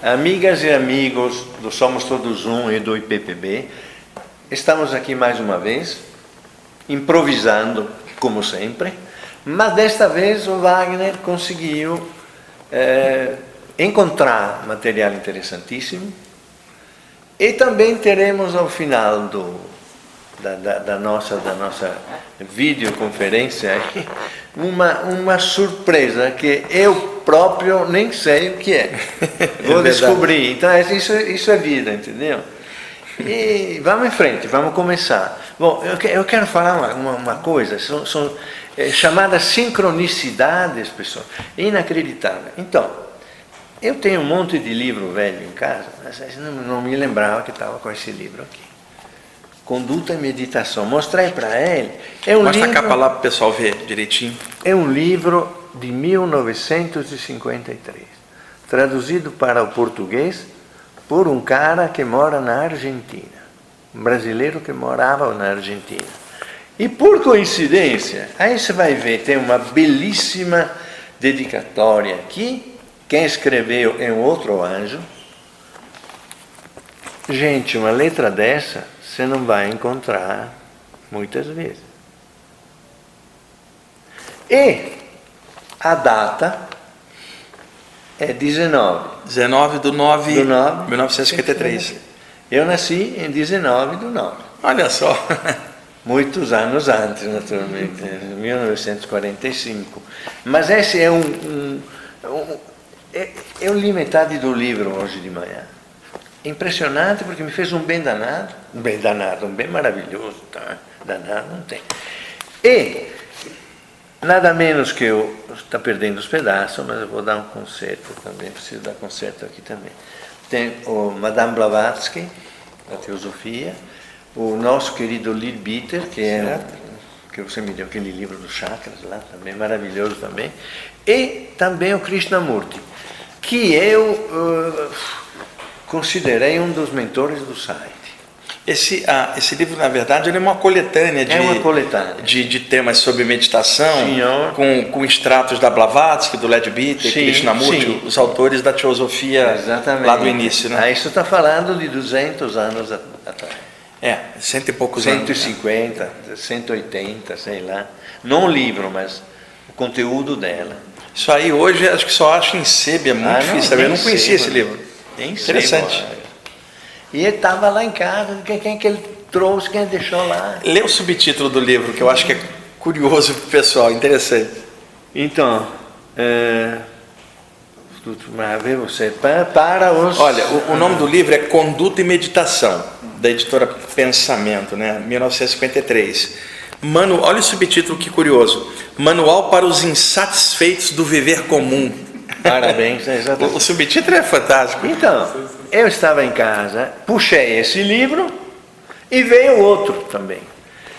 Amigas e amigos do Somos Todos Um e do IPPB, estamos aqui mais uma vez, improvisando, como sempre, mas desta vez o Wagner conseguiu encontrar material interessantíssimo e também teremos ao final da nossa videoconferência uma surpresa que eu próprio nem sei o que é. Vou descobrir. Então isso é vida, entendeu? E vamos em frente, vamos começar. Bom, eu quero falar uma coisa, são chamadas sincronicidades, pessoal, inacreditável. Então, eu tenho um monte de livro velho em casa, mas não me lembrava que estava com esse livro aqui. Conduta e Meditação. Mostrei para ele. Mostra a capa lá para o pessoal ver direitinho. É um livro de 1953, traduzido para o português por um cara que mora na Argentina, um brasileiro que morava na Argentina. E por coincidência, aí você vai ver, tem uma belíssima dedicatória aqui. Quem escreveu é um outro anjo. Gente, uma letra dessa você não vai encontrar muitas vezes. E a data é 19 de 9 de 1953. Eu nasci em 19 de 9. Olha só. Muitos anos antes, naturalmente, 1945. Mas esse é eu li metade do livro hoje de manhã. Impressionante, porque me fez um bem danado, um bem maravilhoso, tá? Danado não tem. E nada menos que eu estou perdendo os pedaços, mas eu vou dar um concerto também, preciso dar concerto aqui também. Tem o Madame Blavatsky, da Teosofia, o nosso querido Leadbeater, que você me deu aquele livro dos chakras lá, também maravilhoso também, e também o Krishnamurti, que eu considerei um dos mentores do site. Esse livro, na verdade, ele é uma coletânea de temas sobre meditação, com extratos da Blavatsky, do Leadbeater, Krishnamurti, os autores da Teosofia lá do início. Né? Isso está falando de 200 anos atrás. Cento e poucos anos. 150, 180, sei lá. Não o livro, mas o conteúdo dela. Isso aí hoje acho que só acho em sebo, é muito difícil saber. Eu não conhecia esse livro. Interessante. E ele estava lá em casa, quem que ele trouxe, quem deixou lá. Lê o subtítulo do livro, que eu acho que é curioso para o pessoal, interessante. Então, ver você, para os... Olha, o nome do livro é Conduta e Meditação, da editora Pensamento, né? 1953. Olha o subtítulo, que curioso. Manual para os insatisfeitos do viver comum. Parabéns, exatamente. O subtítulo é fantástico. Então, eu estava em casa, puxei esse livro e veio outro também,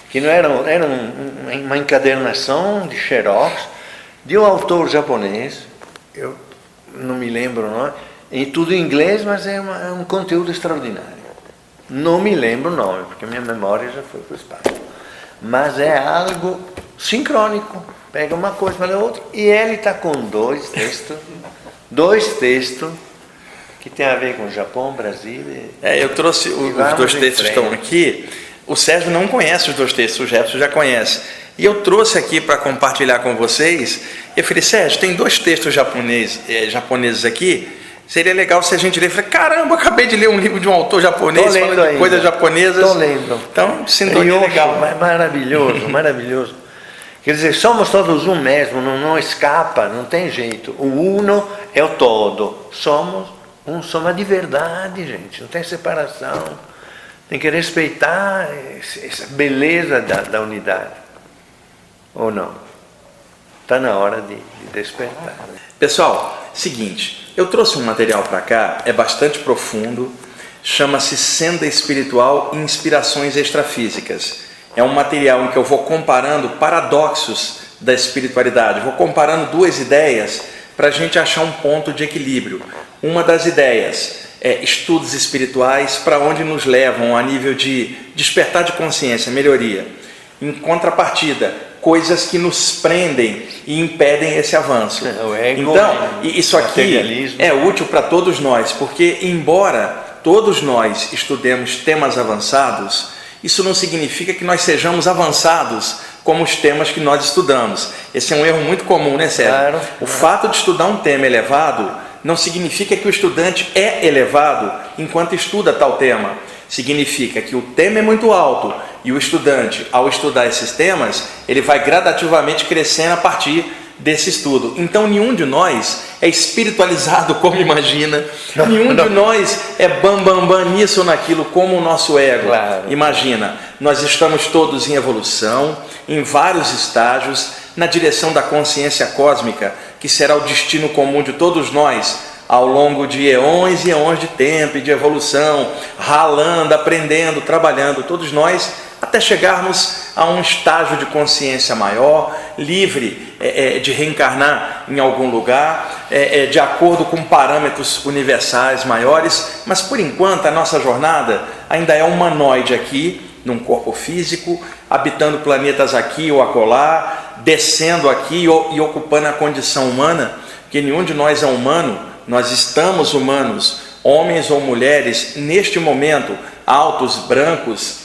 que não era uma encadernação de xerox de um autor japonês, eu não me lembro o nome, em tudo em inglês, mas é um conteúdo extraordinário. Não me lembro o nome, porque minha memória já foi para o espaço. Mas é algo sincrônico. Pega uma coisa, fala outra, e ele está com dois textos que tem a ver com o Japão, Brasil. Eu trouxe os dois textos que estão aqui. O Sérgio não conhece os dois textos, o Jefferson já conhece. E eu trouxe aqui para compartilhar com vocês. Eu falei, Sérgio, tem dois textos japoneses aqui. Seria legal se a gente ler. Eu falei, caramba, acabei de ler um livro de um autor japonês falando de coisas japonesas. Estou lendo. Então, sintonia legal. Maravilhoso, maravilhoso. Quer dizer, somos todos um mesmo, não escapa, não tem jeito. O uno é o todo. Somos um, somos de verdade, gente. Não tem separação. Tem que respeitar essa beleza da unidade. Ou não? Está na hora de despertar. Pessoal, seguinte, eu trouxe um material para cá, é bastante profundo, chama-se Senda Espiritual e Inspirações Extrafísicas. É um material em que eu vou comparando paradoxos da espiritualidade, vou comparando duas ideias para a gente achar um ponto de equilíbrio. Uma das ideias é estudos espirituais para onde nos levam a nível de despertar de consciência, melhoria. Em contrapartida, coisas que nos prendem e impedem esse avanço. O ego, então, isso aqui é útil para todos nós, porque embora todos nós estudemos temas avançados, isso não significa que nós sejamos avançados como os temas que nós estudamos. Esse é um erro muito comum, né, Sérgio? Claro. O fato de estudar um tema elevado não significa que o estudante é elevado enquanto estuda tal tema. Significa que o tema é muito alto e o estudante, ao estudar esses temas, ele vai gradativamente crescendo a partir desse estudo. Então, nenhum de nós é espiritualizado como imagina, nenhum de nós é bam nisso ou naquilo como o nosso ego imagina. Nós estamos todos em evolução, em vários estágios, na direção da consciência cósmica, que será o destino comum de todos nós, ao longo de eões e eões de tempo e de evolução, ralando, aprendendo, trabalhando, todos nós, até chegarmos a um estágio de consciência maior, livre de reencarnar em algum lugar, de acordo com parâmetros universais maiores, mas por enquanto a nossa jornada ainda é humanoide aqui, num corpo físico, habitando planetas aqui ou acolá, descendo aqui e ocupando a condição humana, porque nenhum de nós é humano. Nós estamos humanos, homens ou mulheres, neste momento, altos, brancos,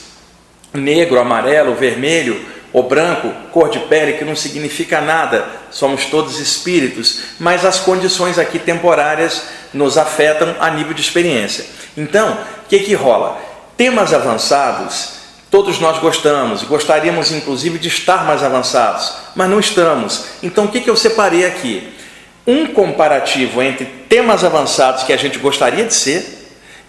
negro, amarelo, vermelho ou branco, cor de pele, que não significa nada, somos todos espíritos, mas as condições aqui temporárias nos afetam a nível de experiência. Então, o que rola? Temas avançados, todos nós gostamos, gostaríamos inclusive de estar mais avançados, mas não estamos. Então, o que eu separei aqui? Um comparativo entre temas avançados que a gente gostaria de ser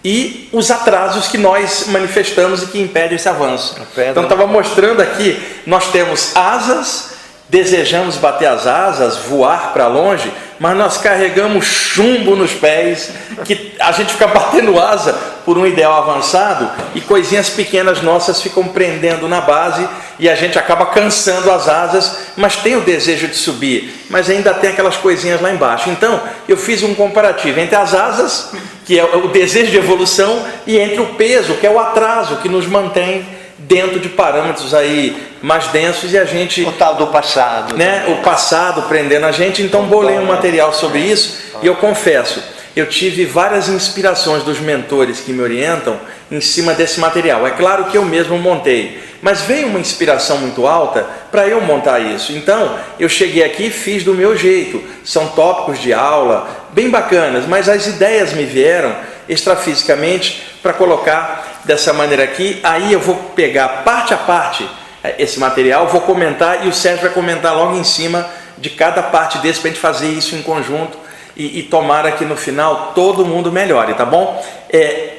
e os atrasos que nós manifestamos e que impedem esse avanço. Então, estava mostrando aqui, nós temos asas, desejamos bater as asas, voar para longe, mas nós carregamos chumbo nos pés, que a gente fica batendo asa por um ideal avançado e coisinhas pequenas nossas ficam prendendo na base e a gente acaba cansando as asas, mas tem o desejo de subir, mas ainda tem aquelas coisinhas lá embaixo. Então, eu fiz um comparativo entre as asas, que é o desejo de evolução, e entre o peso, que é o atraso, que nos mantém dentro de parâmetros aí mais densos e a gente... O tal do passado. Né? O passado prendendo a gente. Então, bolei um material sobre isso e eu confesso, eu tive várias inspirações dos mentores que me orientam em cima desse material. É claro que eu mesmo montei, mas veio uma inspiração muito alta para eu montar isso. Então, eu cheguei aqui e fiz do meu jeito. São tópicos de aula bem bacanas, mas as ideias me vieram extrafisicamente para colocar dessa maneira aqui. Aí eu vou pegar parte a parte esse material, vou comentar e o Sérgio vai comentar logo em cima de cada parte desse para a gente fazer isso em conjunto e tomara que no final todo mundo melhore, tá bom?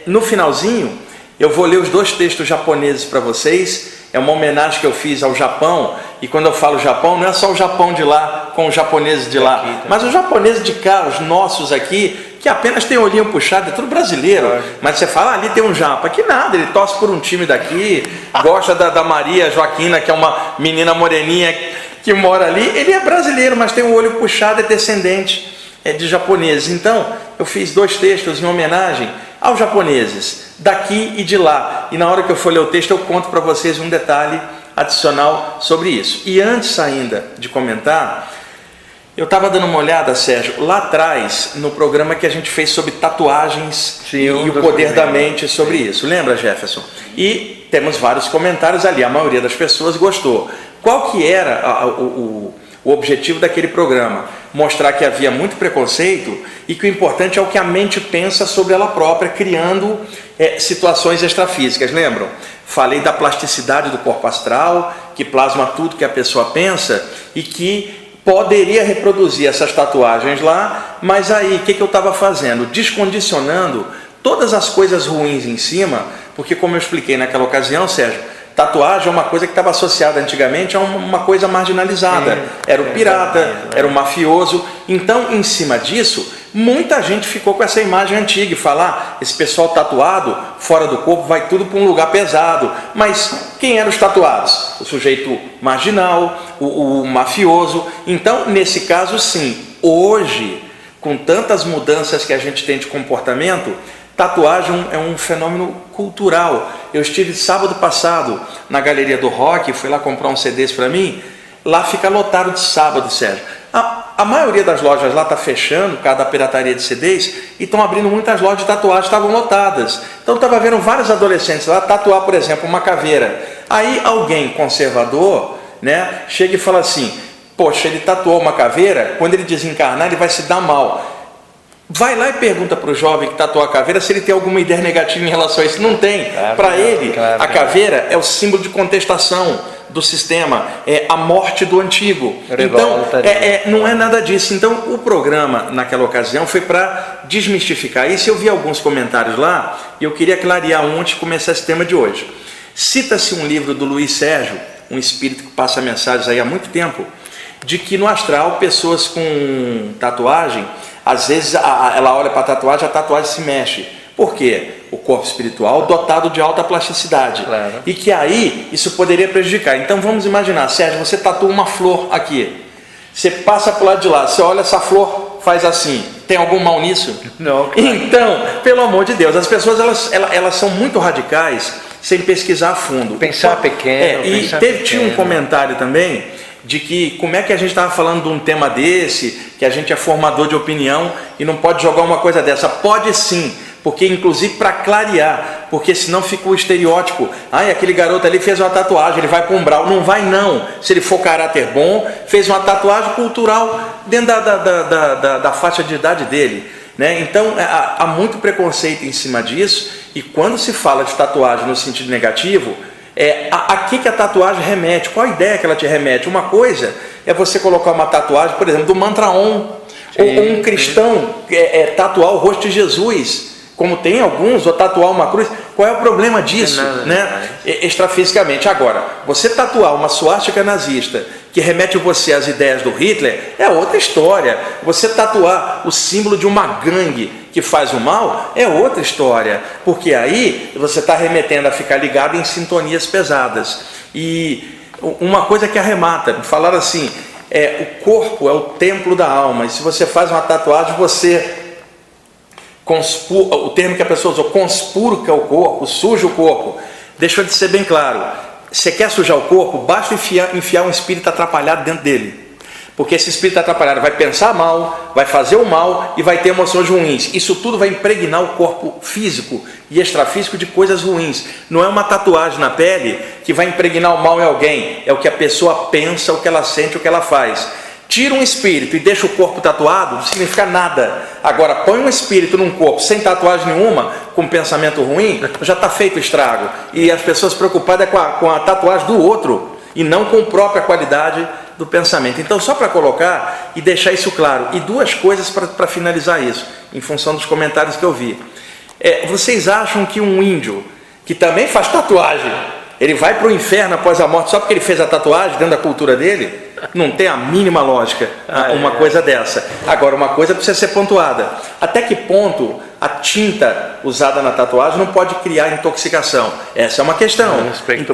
No finalzinho eu vou ler os 2 textos japoneses para vocês. É uma homenagem que eu fiz ao Japão, e quando eu falo Japão, não é só o Japão de lá com os japoneses de lá, mas os japoneses de cá, os nossos aqui, que apenas tem o olhinho puxado, é tudo brasileiro, mas você fala, ali tem um japa, que nada, ele torce por um time daqui, gosta da Maria Joaquina, que é uma menina moreninha que mora ali, ele é brasileiro, mas tem o olho puxado, é descendente de japoneses. Então, eu fiz 2 textos em homenagem aos japoneses, daqui e de lá, e na hora que eu for ler o texto eu conto para vocês um detalhe adicional sobre isso. E antes ainda de comentar, eu estava dando uma olhada, Sérgio, lá atrás, no programa que a gente fez sobre tatuagens e o poder da mente sobre isso. Lembra, Jefferson? E temos vários comentários ali, a maioria das pessoas gostou. Qual que era o objetivo daquele programa? Mostrar que havia muito preconceito e que o importante é o que a mente pensa sobre ela própria, criando situações extrafísicas. Lembram? Falei da plasticidade do corpo astral, que plasma tudo que a pessoa pensa e que poderia reproduzir essas tatuagens lá, mas aí o que eu estava fazendo? Descondicionando todas as coisas ruins em cima, porque como eu expliquei naquela ocasião, Sérgio, tatuagem é uma coisa que estava associada antigamente a uma coisa marginalizada. Era o pirata, era o mafioso. Então, em cima disso, muita gente ficou com essa imagem antiga e falar, esse pessoal tatuado, fora do corpo, vai tudo para um lugar pesado. Mas quem eram os tatuados? O sujeito marginal, o mafioso. Então, nesse caso, sim, hoje, com tantas mudanças que a gente tem de comportamento, tatuagem é um fenômeno cultural. Eu estive sábado passado na Galeria do Rock, fui lá comprar uns CDs para mim, Lá fica lotado de sábado, Sérgio. A maioria das lojas lá está fechando, por causa da pirataria de CDs, e estão abrindo muitas lojas de tatuagem, estavam lotadas. Então estava vendo vários adolescentes lá tatuar, por exemplo, uma caveira. Aí alguém conservador, né, chega e fala assim, poxa, ele tatuou uma caveira, quando ele desencarnar ele vai se dar mal. Vai lá e pergunta para o jovem que tatuou a caveira se ele tem alguma ideia negativa em relação a isso. Não tem. Para ele, a caveira é o símbolo de contestação do sistema, é a morte do antigo. Revolta, então, não é nada disso. Então, o programa, naquela ocasião, foi para desmistificar isso. Eu vi alguns comentários lá e eu queria clarear antes de começar esse tema de hoje. Cita-se um livro do Luiz Sérgio, um espírito que passa mensagens aí há muito tempo, de que no astral, pessoas com tatuagem, às vezes ela olha para a tatuagem se mexe. Por quê? O corpo espiritual dotado de alta plasticidade. Claro. E que aí isso poderia prejudicar. Então vamos imaginar, Sérgio, você tatua uma flor aqui. Você passa para o lado de lá, você olha essa flor, faz assim. Tem algum mal nisso? Não. Claro. Então, pelo amor de Deus, as pessoas elas são muito radicais sem pesquisar a fundo. Pensar pequeno. Tinha um comentário também de que como é que a gente estava falando de um tema desse, que a gente é formador de opinião e não pode jogar uma coisa dessa. Pode sim, porque inclusive para clarear, porque senão fica o estereótipo. Aquele garoto ali fez uma tatuagem, ele vai para um umbral. Não vai não, se ele for caráter bom, fez uma tatuagem cultural dentro da faixa de idade dele. Né? Então há muito preconceito em cima disso, e quando se fala de tatuagem no sentido negativo, a que a tatuagem remete? Qual a ideia que ela te remete? Uma coisa é você colocar uma tatuagem, por exemplo, do mantra Om, ou um cristão tatuar o rosto de Jesus, como tem alguns, ou tatuar uma cruz. Qual é o problema disso, né? Extrafisicamente. Agora, você tatuar uma suástica nazista que remete você às ideias do Hitler é outra história. Você tatuar o símbolo de uma gangue que faz o mal é outra história, porque aí você está remetendo a ficar ligado em sintonias pesadas. E uma coisa que arremata, falaram assim, o corpo é o templo da alma, e se você faz uma tatuagem, você o termo que a pessoa usou, conspurca o corpo, suja o corpo. Deixa eu de ser bem claro, você quer sujar o corpo, basta enfiar um espírito atrapalhado dentro dele. Porque esse espírito atrapalhado vai pensar mal, vai fazer o mal e vai ter emoções ruins. Isso tudo vai impregnar o corpo físico e extrafísico de coisas ruins. Não é uma tatuagem na pele que vai impregnar o mal em alguém. É o que a pessoa pensa, o que ela sente, o que ela faz. Tira um espírito e deixa o corpo tatuado, não significa nada. Agora, põe um espírito num corpo sem tatuagem nenhuma, com pensamento ruim, já está feito o estrago. E as pessoas preocupadas com a tatuagem do outro e não com a própria qualidade do pensamento. Então, só para colocar e deixar isso claro, e duas coisas para finalizar isso, em função dos comentários que eu vi. Vocês acham que um índio, que também faz tatuagem, ele vai para o inferno após a morte só porque ele fez a tatuagem dentro da cultura dele? Não tem a mínima lógica uma coisa dessa. Agora, uma coisa precisa ser pontuada. Até que ponto a tinta usada na tatuagem não pode criar intoxicação? Essa é uma questão.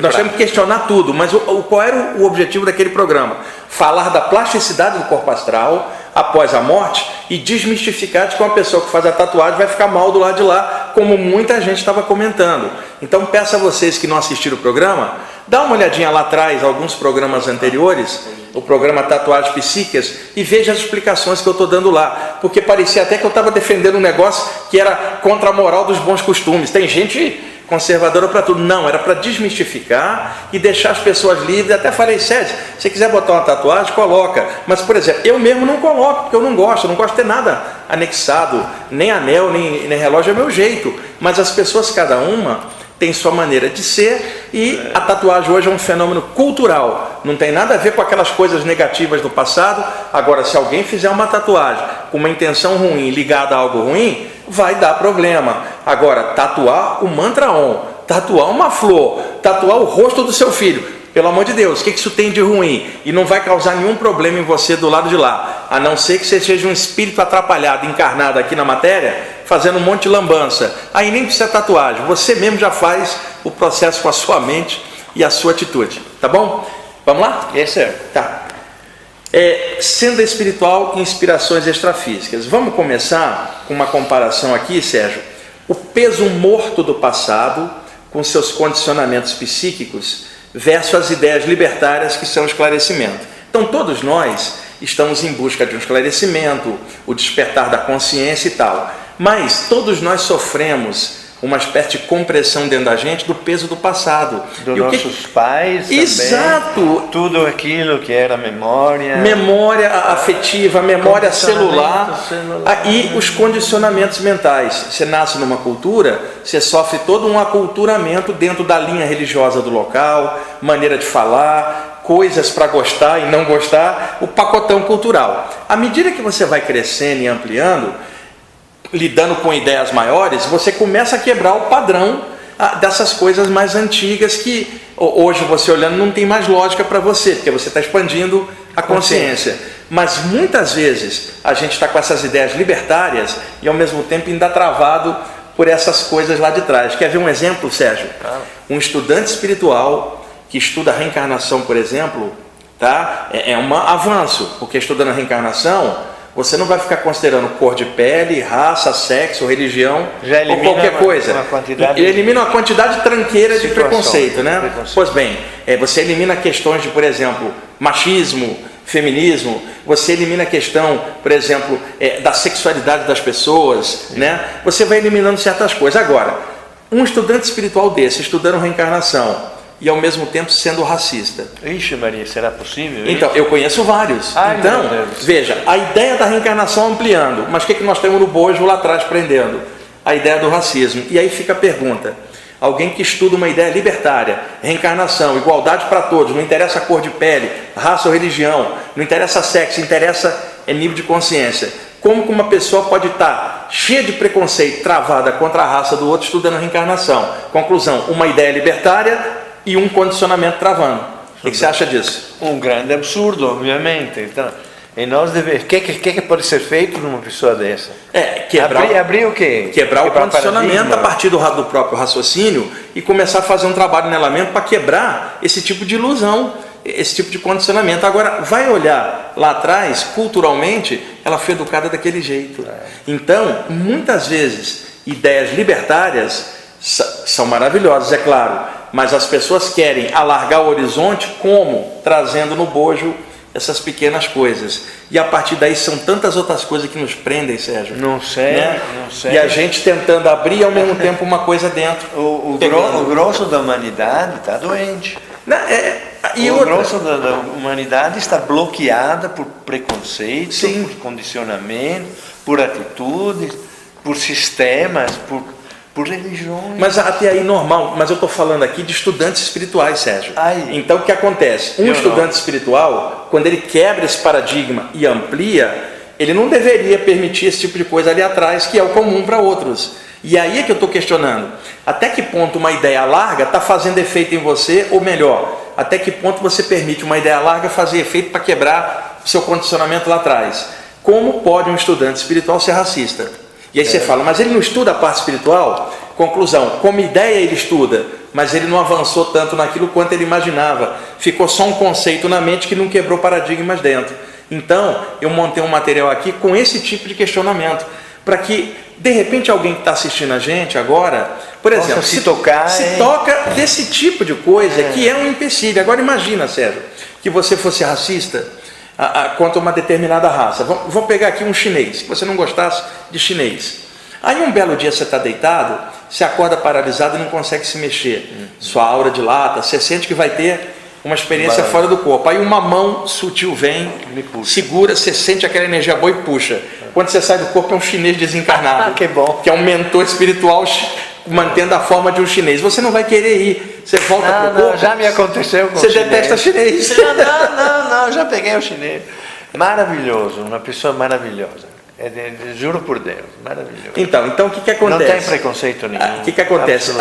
Nós temos que questionar tudo, mas qual era o objetivo daquele programa? Falar da plasticidade do corpo astral após a morte e desmistificar de que uma pessoa que faz a tatuagem vai ficar mal do lado de lá, como muita gente estava comentando. Então peço a vocês que não assistiram o programa, dá uma olhadinha lá atrás, alguns programas anteriores, o programa Tatuagens Psíquicas, e veja as explicações que eu estou dando lá, porque parecia até que eu estava defendendo um negócio que era contra a moral dos bons costumes. Tem gente conservadora para tudo. Não, era para desmistificar e deixar as pessoas livres. Até falei, Sérgio, se você quiser botar uma tatuagem, coloca. Mas, por exemplo, eu mesmo não coloco, porque eu não gosto de ter nada anexado, nem anel, nem relógio, é meu jeito. Mas as pessoas, cada uma, tem sua maneira de ser, e a tatuagem hoje é um fenômeno cultural, não tem nada a ver com aquelas coisas negativas do passado. Agora, se alguém fizer uma tatuagem com uma intenção ruim, ligada a algo ruim, vai dar problema. Agora, tatuar o mantra Om, tatuar uma flor, tatuar o rosto do seu filho, pelo amor de Deus, o que isso tem de ruim? E não vai causar nenhum problema em você do lado de lá, a não ser que você seja um espírito atrapalhado, encarnado aqui na matéria, fazendo um monte de lambança. Aí nem precisa tatuagem, você mesmo já faz o processo com a sua mente e a sua atitude. Tá bom? Vamos lá? Tá. Senda espiritual e inspirações extrafísicas. Vamos começar com uma comparação aqui, Sérgio. O peso morto do passado, com seus condicionamentos psíquicos, versus as ideias libertárias, que são o esclarecimento. Então todos nós estamos em busca de um esclarecimento, o despertar da consciência e tal. Mas todos nós sofremos uma espécie de compressão dentro da gente do peso do passado. Dos nossos pais também. Exato! Tudo aquilo que era memória. Memória afetiva, memória celular e os condicionamentos mentais. Você nasce numa cultura, você sofre todo um aculturamento dentro da linha religiosa do local, maneira de falar, coisas para gostar e não gostar, o pacotão cultural. À medida que você vai crescendo e ampliando, lidando com ideias maiores, você começa a quebrar o padrão dessas coisas mais antigas que hoje você olhando não tem mais lógica para você, porque você está expandindo a consciência. Mas muitas vezes a gente está com essas ideias libertárias e ao mesmo tempo ainda travado por essas coisas lá de trás. Quer ver um exemplo, Sérgio? Um estudante espiritual que estuda a reencarnação, por exemplo, tá? É um avanço, porque estudando a reencarnação você não vai ficar considerando cor de pele, raça, sexo, religião ou qualquer coisa. Ele elimina uma quantidade tranqueira de preconceito, né? Pois bem, você elimina questões de, por exemplo, machismo, feminismo, você elimina a questão, por exemplo, da sexualidade das pessoas, né? Você vai eliminando certas coisas. Agora, um estudante espiritual desse, estudando reencarnação, e ao mesmo tempo sendo racista. Ixi, Maria, será possível? Então, eu conheço vários. Então, veja, a ideia da reencarnação ampliando, mas o que nós temos no bojo lá atrás prendendo? A ideia do racismo. E aí fica a pergunta, alguém que estuda uma ideia libertária, reencarnação, igualdade para todos, não interessa a cor de pele, raça ou religião, não interessa sexo, interessa nível de consciência. Como que uma pessoa pode estar cheia de preconceito, travada contra a raça do outro, estudando reencarnação? Conclusão, uma ideia libertária e um condicionamento travando. O que você acha disso? Um grande absurdo, obviamente. Então, e nós devemos. O que pode ser feito numa pessoa dessa? Abrir o quê? Quebrar o condicionamento a partir do próprio raciocínio e começar a fazer um trabalho nela mesmo para quebrar esse tipo de ilusão, esse tipo de condicionamento. Agora, vai olhar lá atrás, culturalmente, ela foi educada daquele jeito. Então, muitas vezes, ideias libertárias são maravilhosas, é claro. Mas as pessoas querem alargar o horizonte como? Trazendo no bojo essas pequenas coisas. E a partir daí são tantas outras coisas que nos prendem, Sérgio. Não sei, né? não sei. E a gente tentando abrir e ao mesmo tempo uma coisa dentro. O grosso da humanidade está doente. O grosso da humanidade está bloqueada por preconceito, sim, por condicionamento, por atitudes, por sistemas, por religiões. Mas até aí normal, mas eu estou falando aqui de estudantes espirituais, Sérgio. Então o que acontece? Um estudante espiritual, quando ele quebra esse paradigma e amplia, ele não deveria permitir esse tipo de coisa ali atrás, que é o comum para outros. E aí é que eu estou questionando, até que ponto uma ideia larga está fazendo efeito em você, ou melhor, até que ponto você permite uma ideia larga fazer efeito para quebrar o seu condicionamento lá atrás? Como pode um estudante espiritual ser racista? E aí você fala, mas ele não estuda a parte espiritual? Conclusão, como ideia ele estuda, mas ele não avançou tanto naquilo quanto ele imaginava. Ficou só um conceito na mente que não quebrou paradigmas dentro. Então, eu montei um material aqui com esse tipo de questionamento, para que, de repente, alguém que está assistindo a gente agora, por exemplo, se toca desse tipo de coisa, que é um empecilho. Agora imagina, Sérgio, que você fosse racista quanto a uma determinada raça. Vamos pegar aqui um chinês, que você não gostasse de chinês. Aí um belo dia você está deitado, você acorda paralisado e não consegue se mexer. Sua aura dilata, você sente que vai ter uma experiência fora do corpo. Aí uma mão sutil vem, segura, você sente aquela energia boa e puxa. Quando você sai do corpo é um chinês desencarnado, que bom, que é um mentor espiritual mantendo a forma de um chinês. Você não vai querer ir, você volta para o corpo. Já me aconteceu com você detesta chinês. Não, já peguei o chinês. Maravilhoso, uma pessoa maravilhosa. Juro por Deus, maravilhoso. Então o que acontece? Não tem preconceito nenhum. O que acontece?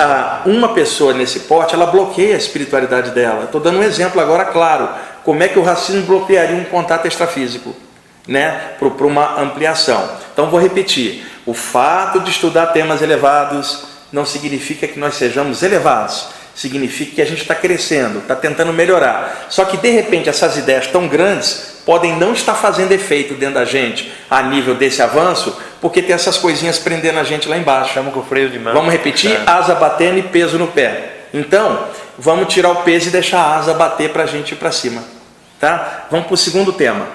Uma pessoa nesse porte, ela bloqueia a espiritualidade dela. Estou dando um exemplo agora, claro. Como é que o racismo bloquearia um contato extrafísico, né? Para uma ampliação. Então vou repetir. O fato de estudar temas elevados não significa que nós sejamos elevados. Significa que a gente está crescendo, está tentando melhorar. Só que de repente essas ideias tão grandes podem não estar fazendo efeito dentro da gente a nível desse avanço, porque tem essas coisinhas prendendo a gente lá embaixo. Estamos com freio de mão. Vamos repetir? Asa batendo e peso no pé. Então, vamos tirar o peso e deixar a asa bater para a gente ir para cima. Tá? Vamos para o segundo tema.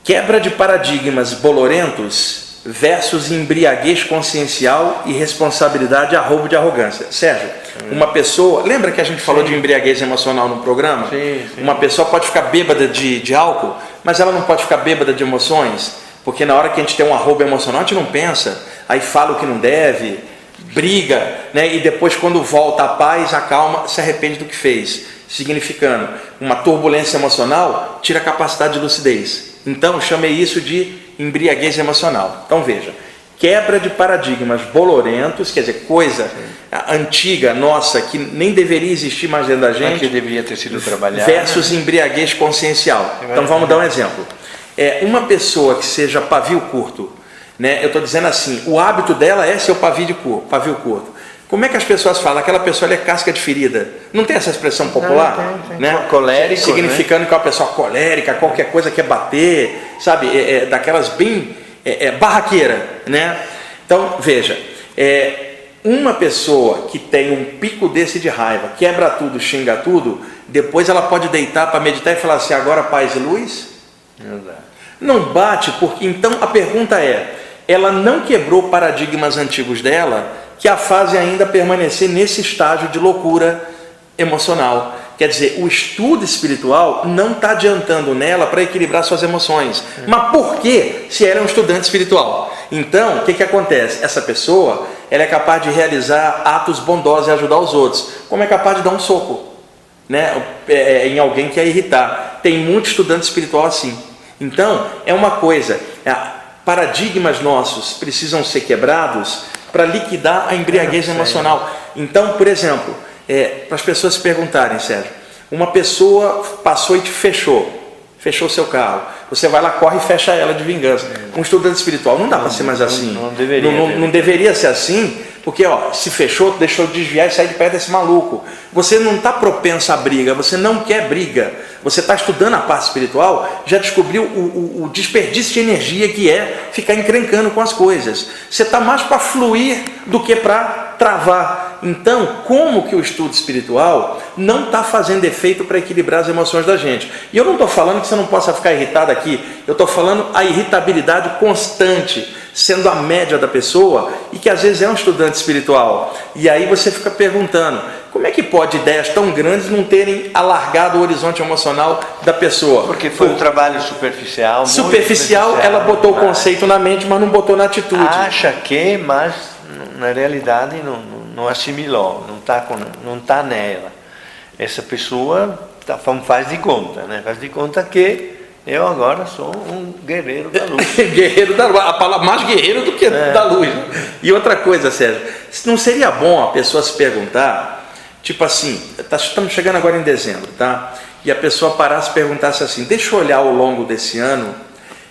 Quebra de paradigmas bolorentos versus embriaguez consciencial e responsabilidade a roubo de arrogância. Sérgio, uma pessoa... Lembra que a gente falou de embriaguez emocional no programa? Sim. Uma pessoa pode ficar bêbada de álcool, mas ela não pode ficar bêbada de emoções, porque na hora que a gente tem um arrobo emocional, a gente não pensa, aí fala o que não deve, briga, né? E depois quando volta a paz, a calma, se arrepende do que fez, significando uma turbulência emocional tira a capacidade de lucidez. Então chamei isso de embriaguez emocional. Então veja, quebra de paradigmas bolorentos, quer dizer, coisa antiga nossa que nem deveria existir mais dentro da gente, que deveria ter sido trabalhada, versus embriaguez consciencial. Então vamos dar um exemplo. Uma pessoa que seja pavio curto, né? Eu estou dizendo assim, o hábito dela é ser o pavio curto. Como é que as pessoas falam? Aquela pessoa é casca de ferida. Não tem essa expressão popular? Tem. Né? Colérico, significando, né? Que é uma pessoa colérica, qualquer coisa quer bater, sabe? Daquelas bem barraqueira, né? Então, veja, uma pessoa que tem um pico desse de raiva, quebra tudo, xinga tudo, depois ela pode deitar para meditar e falar assim, agora paz e luz? Não bate, porque então a pergunta ela não quebrou paradigmas antigos dela que a fazem ainda permanecer nesse estágio de loucura emocional. Quer dizer, o estudo espiritual não está adiantando nela para equilibrar suas emoções. Mas por quê? Se ela é um estudante espiritual. Então, o que acontece? Essa pessoa ela é capaz de realizar atos bondosos e ajudar os outros. Como é capaz de dar um soco, né? Em alguém que a irritar. Tem muito estudante espiritual assim. Então, é uma coisa, paradigmas nossos precisam ser quebrados para liquidar a embriaguez emocional. Então, por exemplo, para as pessoas se perguntarem, Sérgio, uma pessoa passou e te fechou o seu carro, você vai lá, corre e fecha ela de vingança. Um estudante espiritual, não dá para ser mais assim. Não deveria ser assim, porque se fechou, deixou de desviar e sair de perto desse maluco. Você não está propenso à briga, você não quer briga. Você está estudando a parte espiritual, já descobriu o desperdício de energia que é ficar encrencando com as coisas. Você está mais para fluir do que para travar. Então, como que o estudo espiritual não está fazendo efeito para equilibrar as emoções da gente? E eu não estou falando que você não possa ficar irritado aqui, eu estou falando a irritabilidade constante, sendo a média da pessoa e que às vezes é um estudante espiritual. E aí você fica perguntando, como é que pode ideias tão grandes não terem alargado o horizonte emocional da pessoa? Porque foi um trabalho superficial. Superficial, ela botou o conceito na mente, mas não botou na atitude. Acha que, mas na realidade não assimilou, não está nela. Essa pessoa faz de conta, né? Faz de conta que eu agora sou um guerreiro da luz. Guerreiro da luz, a palavra mais guerreiro do que da luz. E outra coisa, Sérgio, não seria bom a pessoa se perguntar, tipo assim, estamos chegando agora em dezembro, tá? E a pessoa parasse e perguntasse assim, deixa eu olhar ao longo desse ano,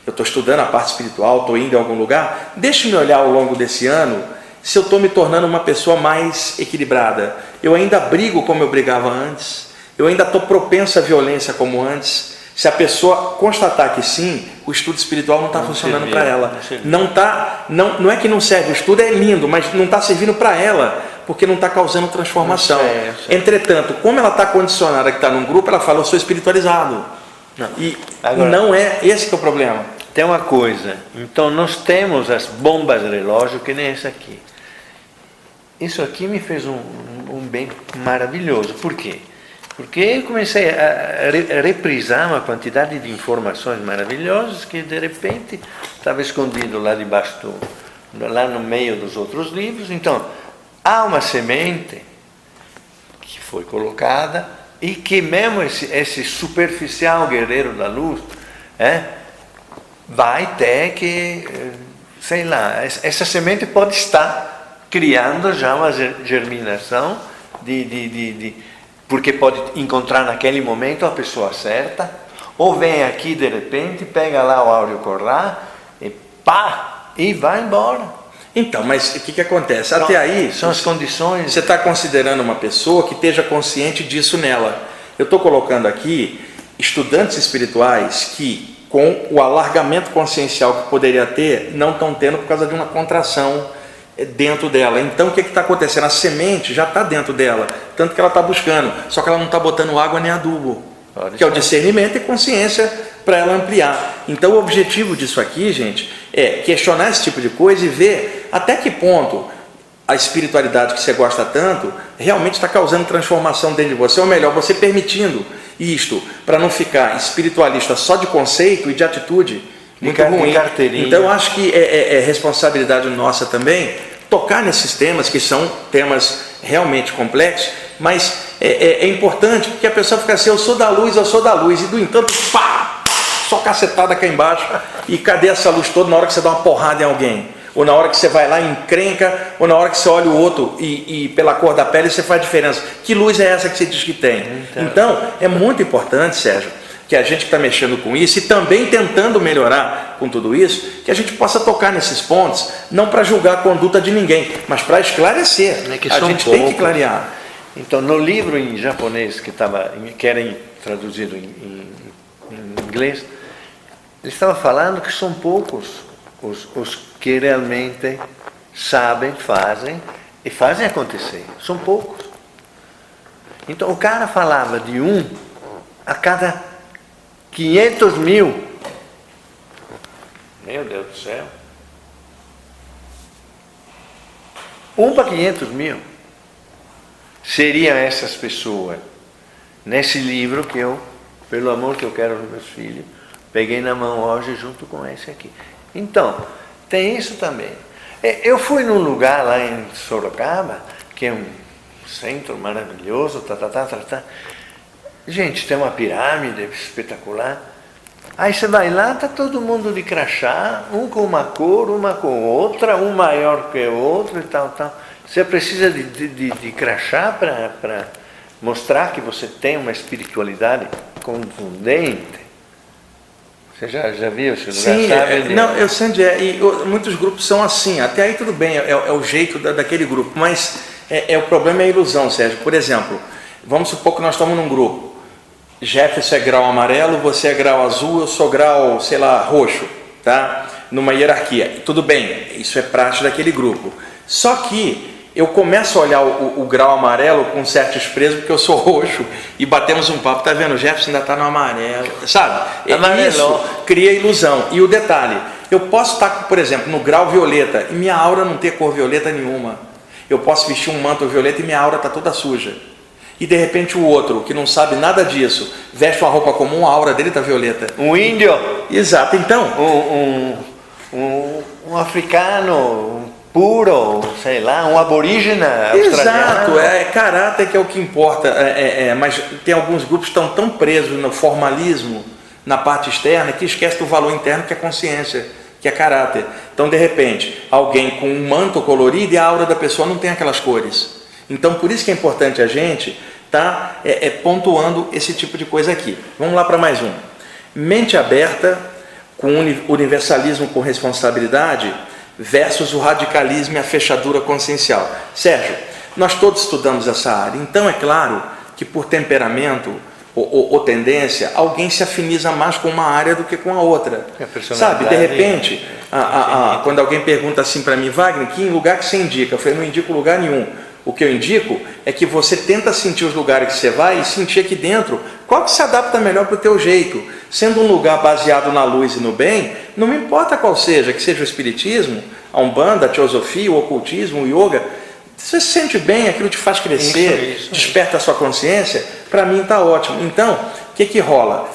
eu estou estudando a parte espiritual, estou indo em algum lugar, deixa eu olhar ao longo desse ano se eu estou me tornando uma pessoa mais equilibrada. Eu ainda brigo como eu brigava antes, eu ainda estou propenso à violência como antes. Se a pessoa constatar que sim, o estudo espiritual não está funcionando para ela. Não é que não serve, o estudo é lindo, mas não está servindo para ela, porque não está causando transformação. Entretanto, como ela está condicionada que está num grupo, ela fala, eu sou espiritualizado. Agora, não é esse que é o problema. Tem uma coisa, então nós temos as bombas de relógio que nem essa aqui. Isso aqui me fez um bem maravilhoso. Por quê? Porque eu comecei a reprisar uma quantidade de informações maravilhosas que de repente estava escondido lá debaixo, lá no meio dos outros livros. Então, há uma semente que foi colocada e que mesmo esse superficial guerreiro da luz vai ter que, sei lá, essa semente pode estar criando já uma germinação porque pode encontrar naquele momento a pessoa certa, ou vem aqui de repente, pega lá o áureo corrá e pá, e vai embora. Então, mas o que acontece? Até aí, são as condições. Você está considerando uma pessoa que esteja consciente disso nela. Eu estou colocando aqui estudantes espirituais que, com o alargamento consciencial que poderia ter, não estão tendo por causa de uma contração dentro dela. Então o que está acontecendo? A semente já está dentro dela, tanto que ela está buscando, só que ela não está botando água nem adubo. que é o discernimento e consciência para ela ampliar. Então o objetivo disso aqui, gente, é questionar esse tipo de coisa e ver até que ponto a espiritualidade que você gosta tanto realmente está causando transformação dentro de você, ou melhor, você permitindo isto, para não ficar espiritualista só de conceito e de atitude muito ruim. Então eu acho que é responsabilidade nossa também tocar nesses temas, que são temas realmente complexos, mas é importante, porque a pessoa fica assim, eu sou da luz, e do entanto, pá, só cacetada cá embaixo, e cadê essa luz toda na hora que você dá uma porrada em alguém? Ou na hora que você vai lá e encrenca, ou na hora que você olha o outro e pela cor da pele você faz diferença. Que luz é essa que você diz que tem? Então, é muito importante, Sérgio, que a gente que está mexendo com isso e também tentando melhorar com tudo isso, que a gente possa tocar nesses pontos, não para julgar a conduta de ninguém, mas para esclarecer. A gente tem que clarear. Então, no livro em japonês que era traduzido em inglês, ele estava falando que são poucos os que realmente sabem, fazem e fazem acontecer. São poucos. Então, o cara falava de um a cada 500 mil. Meu Deus do céu. 1 para 500 mil. Seriam essas pessoas. Nesse livro que eu, pelo amor que eu quero aos meus filhos, peguei na mão hoje junto com esse aqui. Então, tem isso também. Eu fui num lugar lá em Sorocaba, que é um centro maravilhoso, Gente, tem uma pirâmide espetacular. Aí você vai lá, está todo mundo de crachá, um com uma cor, uma com outra, um maior que o outro e tal. Você precisa de crachá para mostrar que você tem uma espiritualidade contundente. Você já viu esse lugar? Sim, sabe? Não, eu sei onde é, e muitos grupos são assim, até aí tudo bem, é o jeito daquele grupo, mas o problema é a ilusão, Sérgio. Por exemplo, vamos supor que nós estamos num grupo, Jefferson é grau amarelo, você é grau azul, eu sou grau, sei lá, roxo, tá? Numa hierarquia, tudo bem, isso é prática daquele grupo, só que eu começo a olhar o grau amarelo com certo desprezo, porque eu sou roxo, e batemos um papo, tá vendo, o Jefferson ainda está no amarelo, sabe? Isso cria ilusão. E o detalhe, eu posso estar, por exemplo, no grau violeta, e minha aura não ter cor violeta nenhuma. Eu posso vestir um manto violeta e minha aura está toda suja. E de repente o outro, que não sabe nada disso, veste uma roupa comum, a aura dele está violeta. Um índio. Exato, então. Um africano puro, sei lá, um aborígene australiano. Exato, caráter que é o que importa, mas tem alguns grupos que estão tão presos no formalismo, na parte externa, que esquece do valor interno que é consciência, que é caráter. Então, de repente, alguém com um manto colorido e a aura da pessoa não tem aquelas cores. Então, por isso que é importante a gente estar pontuando esse tipo de coisa aqui. Vamos lá para mais um. Mente aberta, com universalismo com responsabilidade, versus o radicalismo e a fechadura consciencial. Sérgio, nós todos estudamos essa área, então é claro que por temperamento ou tendência, alguém se afiniza mais com uma área do que com a outra. Sabe, de repente, quando alguém pergunta assim para mim, Wagner, que lugar que você indica? Eu falei, não indico lugar nenhum. O que eu indico é que você tenta sentir os lugares que você vai e sentir aqui dentro qual que se adapta melhor para o teu jeito. Sendo um lugar baseado na luz e no bem, não me importa qual seja, que seja o espiritismo, a umbanda, a teosofia, o ocultismo, o yoga, você se sente bem, aquilo te faz crescer, desperta a sua consciência, para mim está ótimo. Então, o que rola?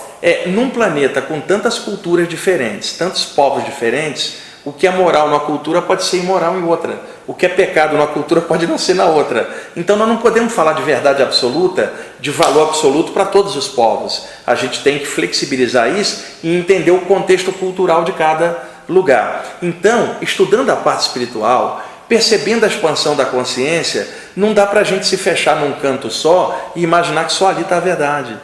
Num planeta com tantas culturas diferentes, tantos povos diferentes, o que é moral numa cultura pode ser imoral em outra. O que é pecado numa cultura pode não ser na outra. Então nós não podemos falar de verdade absoluta, de valor absoluto para todos os povos. A gente tem que flexibilizar isso e entender o contexto cultural de cada lugar. Então, estudando a parte espiritual, percebendo a expansão da consciência, não dá para a gente se fechar num canto só e imaginar que só ali está a verdade.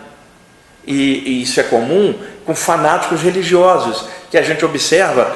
E isso é comum com fanáticos religiosos, que a gente observa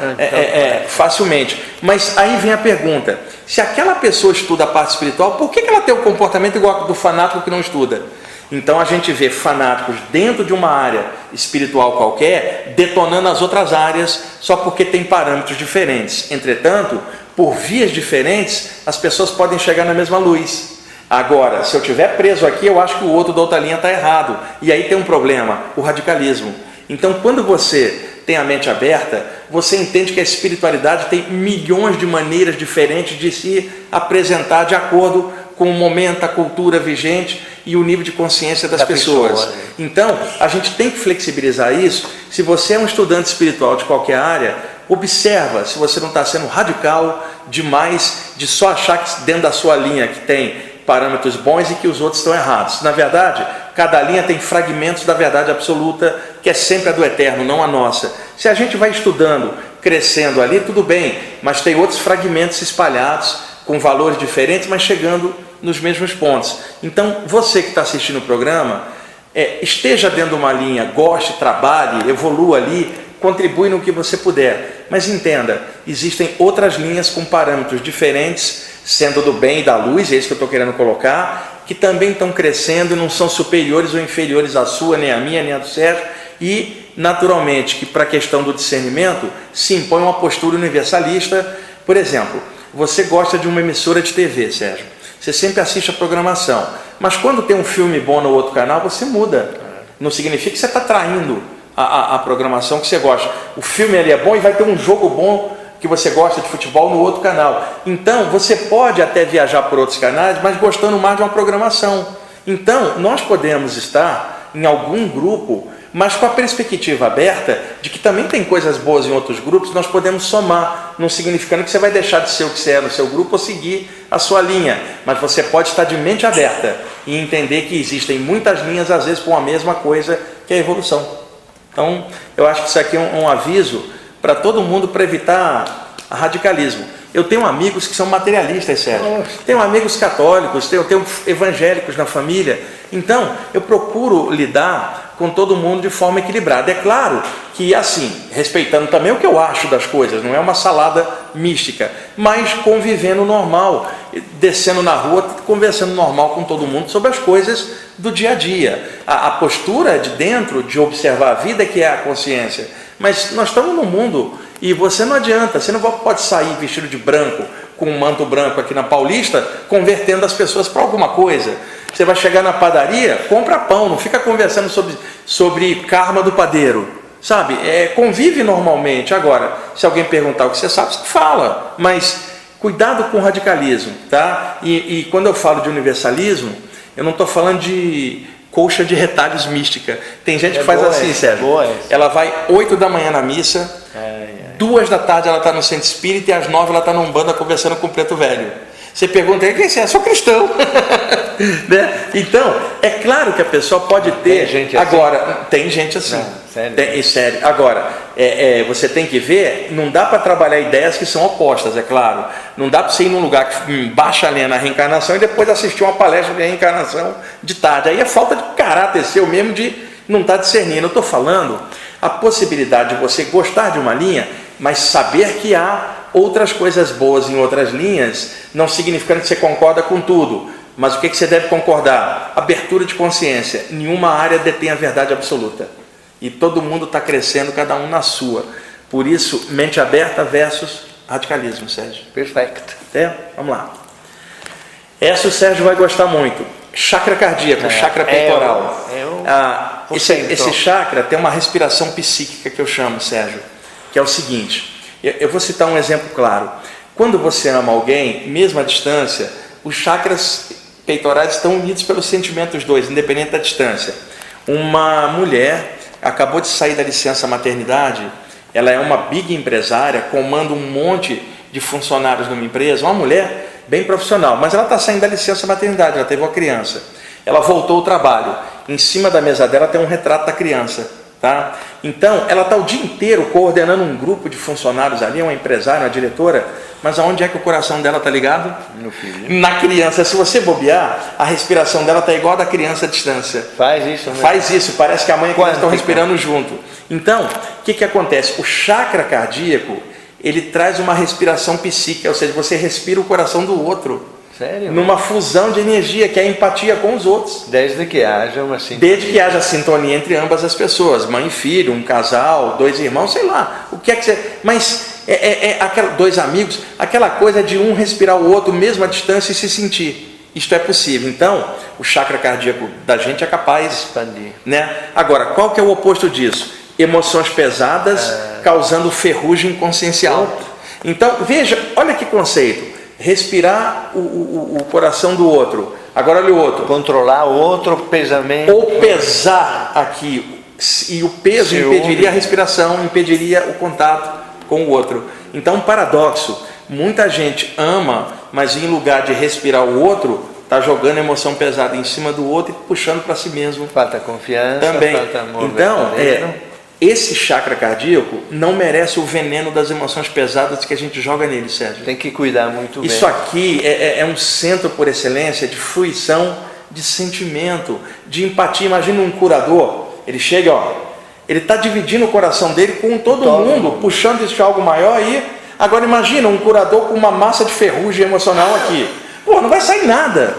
facilmente. Mas aí vem a pergunta, se aquela pessoa estuda a parte espiritual, por que ela tem um comportamento igual ao do fanático que não estuda? Então a gente vê fanáticos dentro de uma área espiritual qualquer, detonando as outras áreas, só porque tem parâmetros diferentes. Entretanto, por vias diferentes, as pessoas podem chegar na mesma luz. Agora, se eu estiver preso aqui, eu acho que o outro da outra linha está errado. E aí tem um problema, o radicalismo. Então, quando você tem a mente aberta, você entende que a espiritualidade tem milhões de maneiras diferentes de se apresentar de acordo com o momento, a cultura vigente e o nível de consciência das pessoas. Então, a gente tem que flexibilizar isso. Se você é um estudante espiritual de qualquer área, observa se você não está sendo radical demais de só achar que dentro da sua linha que tem parâmetros bons e que os outros estão errados. Na verdade, cada linha tem fragmentos da verdade absoluta, que é sempre a do eterno, não a nossa. Se a gente vai estudando, crescendo ali, tudo bem, mas tem outros fragmentos espalhados, com valores diferentes, mas chegando nos mesmos pontos. Então, você que está assistindo o programa, esteja dentro de uma linha, goste, trabalhe, evolua ali, contribui no que você puder. Mas entenda, existem outras linhas com parâmetros diferentes, sendo do bem e da luz, é isso que eu estou querendo colocar, que também estão crescendo e não são superiores ou inferiores à sua, nem à minha, nem à do Sérgio, e naturalmente que para a questão do discernimento se impõe uma postura universalista. Por exemplo, você gosta de uma emissora de TV, Sérgio, você sempre assiste a programação, mas quando tem um filme bom no outro canal, você muda. Não significa que você está traindo a programação que você gosta. O filme ali é bom e vai ter um jogo bom que você gosta de futebol no outro canal. Então, você pode até viajar por outros canais, mas gostando mais de uma programação. Então, nós podemos estar em algum grupo, mas com a perspectiva aberta de que também tem coisas boas em outros grupos, nós podemos somar, não significando que você vai deixar de ser o que você é no seu grupo ou seguir a sua linha, mas você pode estar de mente aberta e entender que existem muitas linhas, às vezes, para uma mesma coisa, que é a evolução. Então, eu acho que isso aqui é um aviso para todo mundo, para evitar radicalismo. Eu tenho amigos que são materialistas, Sérgio. Tenho amigos católicos, tenho evangélicos na família. Então, eu procuro lidar com todo mundo de forma equilibrada. É claro que, assim, respeitando também o que eu acho das coisas, não é uma salada mística, mas convivendo normal, descendo na rua, conversando normal com todo mundo sobre as coisas do dia a dia. A postura de dentro, de observar a vida, que é a consciência. Mas nós estamos num mundo e você não adianta, você não pode sair vestido de branco, com um manto branco aqui na Paulista, convertendo as pessoas para alguma coisa. Você vai chegar na padaria, compra pão, não fica conversando sobre karma do padeiro, sabe? Convive normalmente. Agora, se alguém perguntar o que você sabe, você fala, mas cuidado com o radicalismo, tá? E quando eu falo de universalismo, eu não estou falando de colcha de retalhos mística. Tem gente que faz assim, Sérgio. Ela vai 8 da manhã na missa, 2 da tarde ela está no centro espírita e às 9 ela está na Umbanda conversando com o preto velho. Você pergunta aí, quem é? Sou cristão. Né? Então, é claro que a pessoa pode ter. Tem gente agora, assim? Tem gente assim. Não, sério? Sério. Agora, você tem que ver, não dá para trabalhar ideias que são opostas, é claro. Não dá para você ir num lugar que baixa a lenha na reencarnação e depois assistir uma palestra de reencarnação de tarde. Aí é falta de caráter seu mesmo de não estar discernindo. Eu estou falando a possibilidade de você gostar de uma linha, mas saber que há outras coisas boas em outras linhas, não significando que você concorda com tudo. Mas o que você deve concordar? Abertura de consciência. Nenhuma área detém a verdade absoluta. E todo mundo está crescendo, cada um na sua. Por isso, mente aberta versus radicalismo, Sérgio. Perfeito. Vamos lá. Essa o Sérgio vai gostar muito. Chakra cardíaco, chakra peitoral. Esse chakra tem uma respiração psíquica que eu chamo, Sérgio, que é o seguinte. Eu vou citar um exemplo claro. Quando você ama alguém, mesmo à distância, os chakras peitorais estão unidos pelos sentimentos dois, independente da distância. Uma mulher acabou de sair da licença maternidade, ela é uma big empresária, comanda um monte de funcionários numa empresa, uma mulher bem profissional, mas ela está saindo da licença maternidade, ela teve uma criança. Ela voltou ao trabalho, em cima da mesa dela tem um retrato da criança. Tá? Então, ela está o dia inteiro coordenando um grupo de funcionários ali, uma empresária, uma diretora, mas aonde é que o coração dela está ligado? No filho. Na criança. Se você bobear, a respiração dela está igual a da criança à distância. Faz isso mesmo. Faz isso, parece que a mãe e a criança estão respirando junto. Então, o que acontece? O chakra cardíaco, ele traz uma respiração psíquica, ou seja, você respira o coração do outro. Sério? Numa fusão de energia, que é a empatia com os outros. Desde que haja uma sintonia. Desde que haja sintonia entre ambas as pessoas, mãe e filho, um casal, 2 irmãos, sei lá, o que é que você... Mas dois amigos, aquela coisa de um respirar o outro, mesmo à distância, e se sentir. isto é possível. Então, o chakra cardíaco da gente é capaz de expandir. Né? Agora, qual que é o oposto disso? Emoções pesadas causando ferrugem consciencial. Então, veja, olha que conceito. Respirar o coração do outro. Agora olha o outro. Controlar o outro pesamento. Ou pesar aqui. E o peso impediria a respiração, impediria o contato com o outro. Então, um paradoxo. Muita gente ama, mas em lugar de respirar o outro, está jogando emoção pesada em cima do outro e puxando para si mesmo. Falta confiança, também. falta amor. Então, esse chakra cardíaco não merece o veneno das emoções pesadas que a gente joga nele, Sérgio. Tem que cuidar muito bem. Isso aqui é um centro por excelência de fruição de sentimento, de empatia. Imagina um curador. Ele chega, ele está dividindo o coração dele com todo mundo, puxando isso de algo maior aí. Agora imagina um curador com uma massa de ferrugem emocional aqui. Pô, não vai sair nada.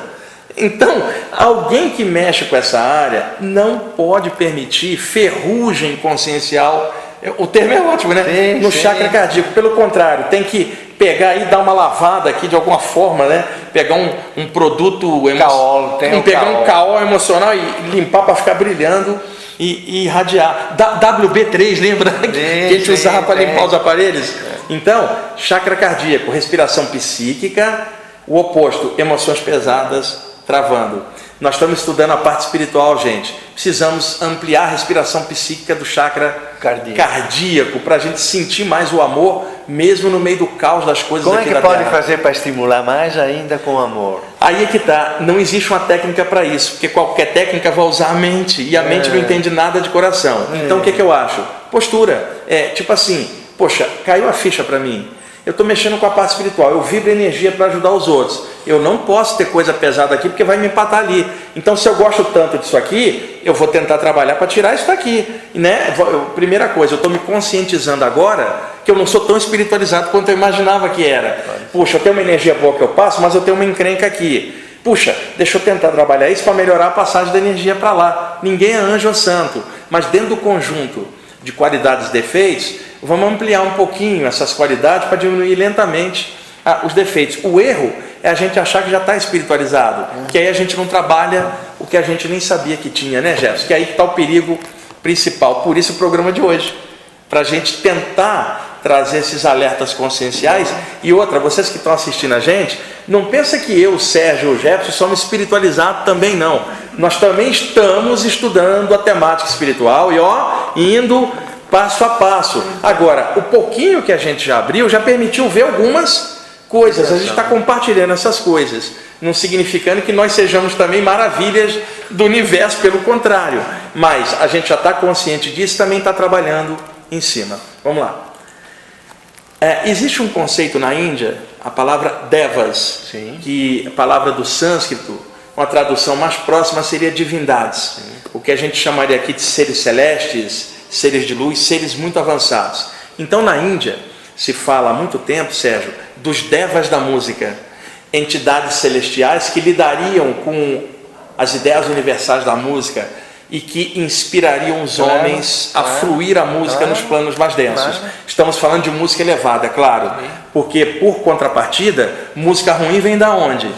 Então, alguém que mexe com essa área não pode permitir ferrugem consciencial. O termo é ótimo, né? Sim, no chakra cardíaco. Pelo contrário, tem que pegar e dar uma lavada aqui de alguma forma, né? Pegar um produto caol, pegar um caol emocional e limpar para ficar brilhando e irradiar. WB3, lembra? Que a gente usava para limpar os aparelhos. Então, chakra cardíaco, respiração psíquica, o oposto, emoções pesadas travando. Nós estamos estudando a parte espiritual, gente. Precisamos ampliar a respiração psíquica do chakra cardíaco para a gente sentir mais o amor, mesmo no meio do caos das coisas aqui da Terra. Como é que pode fazer para estimular mais ainda com amor? Aí é que tá. Não existe uma técnica para isso, porque qualquer técnica vai usar a mente, e a mente não entende nada de coração. Então, o que eu acho? Postura. Tipo assim, poxa, caiu a ficha para mim. Eu estou mexendo com a parte espiritual, eu vibro energia para ajudar os outros. Eu não posso ter coisa pesada aqui, porque vai me empatar ali. Então, se eu gosto tanto disso aqui, eu vou tentar trabalhar para tirar isso daqui. Né? Primeira coisa, eu estou me conscientizando agora que eu não sou tão espiritualizado quanto eu imaginava que era. Puxa, eu tenho uma energia boa que eu passo, mas eu tenho uma encrenca aqui. Puxa, deixa eu tentar trabalhar isso para melhorar a passagem da energia para lá. Ninguém é anjo ou santo, mas dentro do conjunto de qualidades e defeitos, vamos ampliar um pouquinho essas qualidades para diminuir lentamente os defeitos. O erro é a gente achar que já está espiritualizado, que aí a gente não trabalha o que a gente nem sabia que tinha, né, Jefferson? Que aí está o perigo principal. Por isso o programa de hoje, para a gente tentar trazer esses alertas conscienciais. E outra, vocês que estão assistindo a gente, não pensa que eu, Sérgio ou Jefferson somos espiritualizados também, não. Nós também estamos estudando a temática espiritual e indo passo a passo. Agora, o pouquinho que a gente já abriu já permitiu ver algumas coisas. A gente está compartilhando essas coisas, não significando que nós sejamos também maravilhas do universo, pelo contrário. Mas a gente já está consciente disso e também está trabalhando em cima. Vamos lá. Existe um conceito na Índia, a palavra devas, que a palavra do sânscrito, uma tradução mais próxima seria divindades. O que a gente chamaria aqui de seres celestes, seres de luz, seres muito avançados. Então, na Índia, se fala há muito tempo, Sérgio, dos devas da música, entidades celestiais que lidariam com as ideias universais da música e que inspirariam os homens a fruir a música nos planos mais densos. Estamos falando de música elevada, claro, porque, por contrapartida, música ruim vem da onde?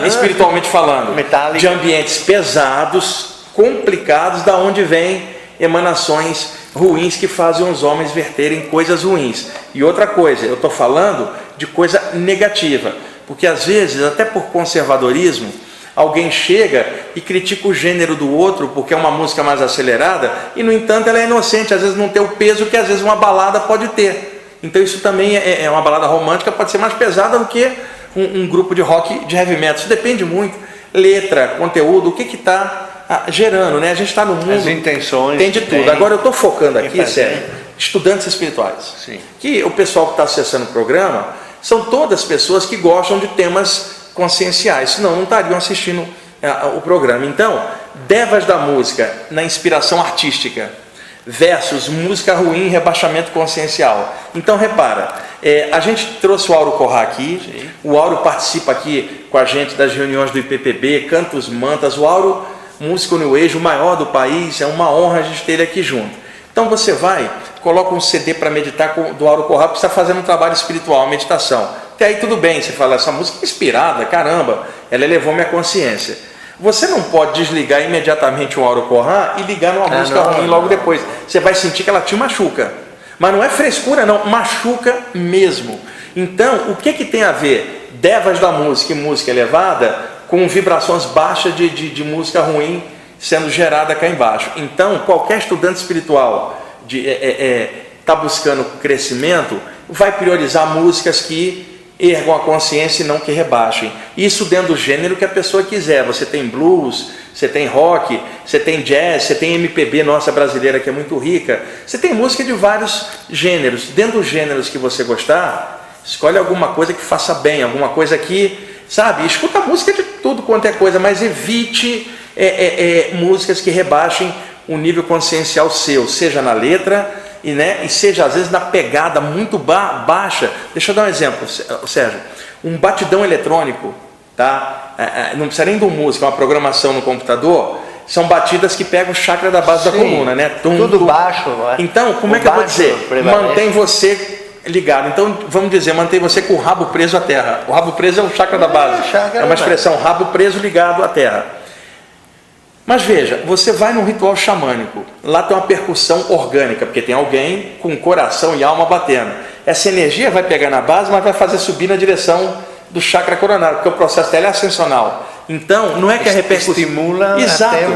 Espiritualmente falando, de ambientes pesados, complicados, da onde vem emanações ruins que fazem os homens verterem coisas ruins. E outra coisa, eu estou falando de coisa negativa, porque às vezes, até por conservadorismo, alguém chega e critica o gênero do outro porque é uma música mais acelerada e, no entanto, ela é inocente, às vezes não tem o peso que às vezes uma balada pode ter. Então isso também é uma balada romântica, pode ser mais pesada do que um grupo de rock, de heavy metal. Isso depende muito, letra, conteúdo, o que está gerando, né? A gente está no mundo, as intenções, tem de tudo. Agora eu estou focando aqui, Sérgio, estudantes espirituais. Que o pessoal que está acessando o programa são todas pessoas que gostam de temas conscienciais, senão não estariam assistindo o programa. Então, devas da música na inspiração artística versus música ruim, rebaixamento consciencial. Então, repara, a gente trouxe o Auro Corrá aqui, o Auro participa aqui com a gente das reuniões do IPPB, canta os mantas. O Auro, músico New Age, o maior do país, é uma honra a gente ter ele aqui junto. Então você vai, coloca um CD para meditar do Auro Corrá, porque está fazendo um trabalho espiritual, meditação. Até aí tudo bem, você fala, essa música é inspirada, caramba, ela elevou minha consciência. Você não pode desligar imediatamente um Auro Corrã e ligar numa música ruim logo depois. Você vai sentir que ela te machuca. Mas não é frescura não, machuca mesmo. Então, o que tem a ver devas da música e música elevada com vibrações baixas de música ruim sendo gerada cá embaixo? Então, qualquer estudante espiritual está buscando crescimento, vai priorizar músicas que ergam a consciência e não que rebaixem. Isso dentro do gênero que a pessoa quiser. Você tem blues, você tem rock, você tem jazz, você tem MPB nossa brasileira que é muito rica. Você tem música de vários gêneros. Dentro dos gêneros que você gostar, escolhe alguma coisa que faça bem, alguma coisa que, sabe, escuta música de tudo quanto é coisa, mas evite músicas que rebaixem o nível consciencial seu, seja na letra, e seja às vezes na pegada muito baixa. Deixa eu dar um exemplo, Sérgio. Um batidão eletrônico, tá? Não precisa nem de música, uma programação no computador. São batidas que pegam o chakra da base da coluna, né? Tudo baixo. Então, como é que eu vou dizer? Mantém você ligado. Então, vamos dizer, mantém você com o rabo preso à terra. O rabo preso é o chakra da base. É uma expressão, rabo preso ligado à terra. Mas veja, você vai num ritual xamânico, lá tem uma percussão orgânica, porque tem alguém com coração e alma batendo. Essa energia vai pegar na base, mas vai fazer subir na direção do chakra coronário, porque o processo dela é ascensional. Então, não é que a repercussão estimula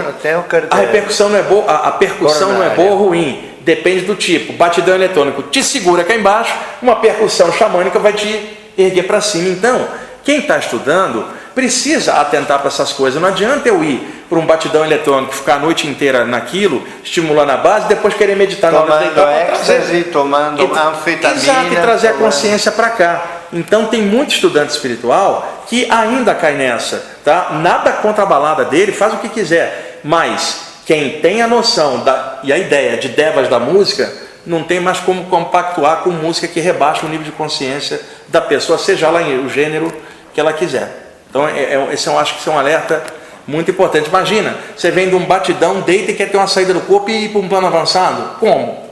até o a repercussão não é boa, a percussão não é boa ou ruim, depende do tipo. Batidão eletrônico te segura cá embaixo, uma percussão xamânica vai te erguer para cima. Então, quem está estudando precisa atentar para essas coisas. Não adianta eu ir para um batidão eletrônico, ficar a noite inteira naquilo, estimulando a base, depois querer meditar na hora de deitar, tomando anfetamina. Exato, e trazer a consciência para cá. Então tem muito estudante espiritual que ainda cai nessa, tá? Nada contra a balada dele, faz o que quiser, mas quem tem a noção e a ideia de devas da música, não tem mais como compactuar com música que rebaixa o nível de consciência da pessoa, seja lá o gênero que ela quiser. Então, eu acho que isso é um alerta muito importante. Imagina, você vem de um batidão, deita e quer ter uma saída do corpo e ir para um plano avançado. Como?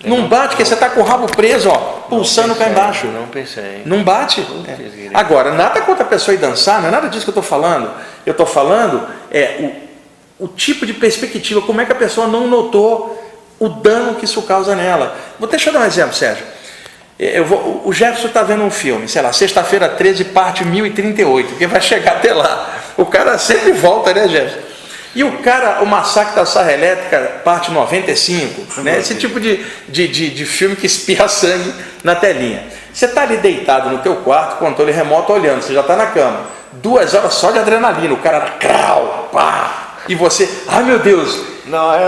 Não bate, porque você está com o rabo preso, ó, pulsando cá embaixo. Não pensei. Não bate. Agora, nada contra a pessoa ir dançar, não é nada disso que eu estou falando. Eu estou falando o tipo de perspectiva, como é que a pessoa não notou o dano que isso causa nela. Deixa eu dar um exemplo, Sérgio. O Jefferson está vendo um filme, sei lá, sexta-feira 13, parte 1038, porque vai chegar até lá. O cara sempre volta, né, Jefferson? E o Massacre da Serra Elétrica, parte 95, né? Esse tipo de filme que espirra sangue na telinha. Você está ali deitado no teu quarto, controle remoto olhando, você já está na cama. 2 horas só de adrenalina, o cara crau, pá, e você, ai meu Deus,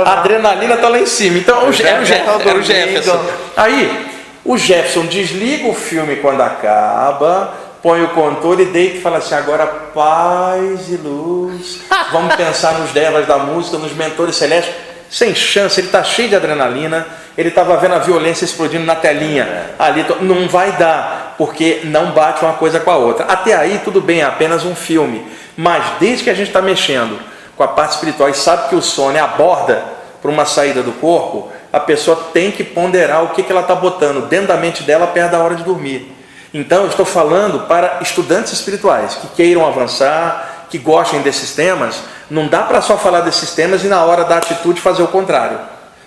a adrenalina está lá em cima. Então era o Jefferson. Aí, o Jefferson desliga o filme quando acaba, põe o controle, deita e fala assim, agora paz e luz, vamos pensar nos devas da música, nos mentores celestes. Sem chance, ele está cheio de adrenalina, ele estava vendo a violência explodindo na telinha, ali, não vai dar, porque não bate uma coisa com a outra. Até aí tudo bem, é apenas um filme, mas desde que a gente está mexendo com a parte espiritual e sabe que o sono é a borda para uma saída do corpo, a pessoa tem que ponderar o que ela está botando dentro da mente dela perto da hora de dormir. Então eu estou falando para estudantes espirituais que queiram avançar, que gostem desses temas. Não dá para só falar desses temas e na hora da atitude fazer o contrário,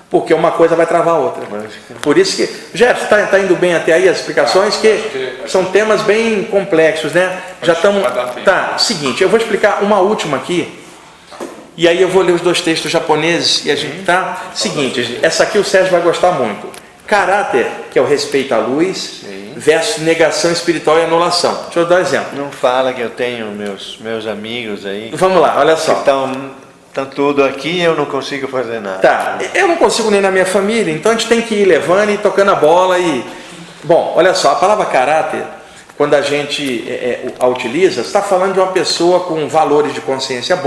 porque uma coisa vai travar a outra. Por isso que, Jefferson, está indo bem até aí as explicações, que são temas bem complexos, né? Já estamos... Tá, seguinte, eu vou explicar uma última aqui, e aí eu vou ler os 2 textos japoneses, e a gente tá... Seguinte, essa aqui o Sérgio vai gostar muito. Caráter, que é o respeito à luz, versus negação espiritual e anulação. Deixa eu dar um exemplo. Não fala que eu tenho meus amigos aí. Vamos lá, olha só. Estão tudo aqui e eu não consigo fazer nada. Tá, eu não consigo nem na minha família, então a gente tem que ir levando e tocando a bola e... Bom, olha só, a palavra caráter, quando a gente a utiliza, está falando de uma pessoa com valores de consciência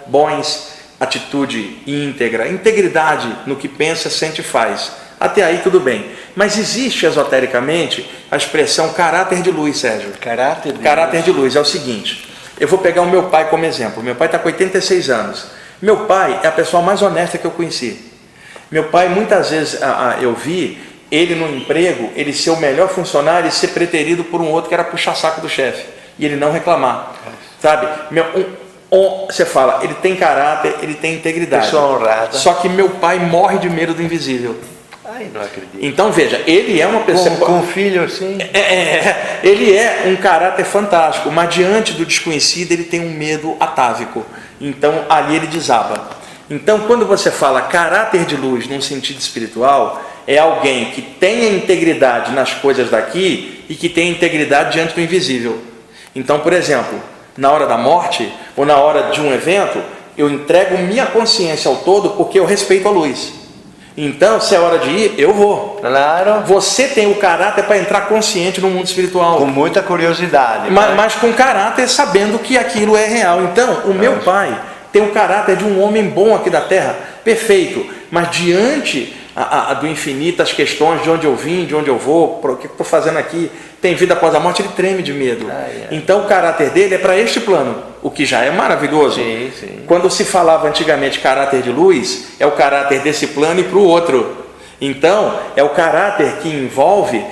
bons, atitude íntegra, integridade no que pensa, sente e faz. Até aí tudo bem. Mas existe esotericamente a expressão caráter de luz, Sérgio. Caráter de luz é o seguinte. Eu vou pegar o meu pai como exemplo. Meu pai está com 86 anos. Meu pai é a pessoa mais honesta que eu conheci. Meu pai, muitas vezes eu vi ele no emprego, ele ser o melhor funcionário e ser preterido por um outro que era puxar saco do chefe, e ele não reclamar, sabe? Você fala, ele tem caráter, ele tem integridade. Pessoa honrada. Só que meu pai morre de medo do invisível. Ai, não acredito. Então veja, ele é uma pessoa... Com um filho assim? Ele é um caráter fantástico, mas diante do desconhecido ele tem um medo atávico. Então ali ele desaba. Então quando você fala caráter de luz num sentido espiritual, é alguém que tem a integridade nas coisas daqui e que tem a integridade diante do invisível. Então, por exemplo, na hora da morte ou na hora de um evento, eu entrego minha consciência ao todo porque eu respeito a luz. Então, se é hora de ir, eu vou. Claro. Você tem o caráter para entrar consciente no mundo espiritual. Com muita curiosidade. Mas com caráter, sabendo que aquilo é real. Então, o meu pai tem o caráter de um homem bom aqui da Terra, perfeito. Mas diante do infinito, as questões de onde eu vim, de onde eu vou, o que estou fazendo aqui, tem vida após a morte, ele treme de medo. Então o caráter dele é para este plano, o que já é maravilhoso. Sim, sim. Quando se falava antigamente caráter de luz, é o caráter desse plano e para o outro. Então é o caráter que envolve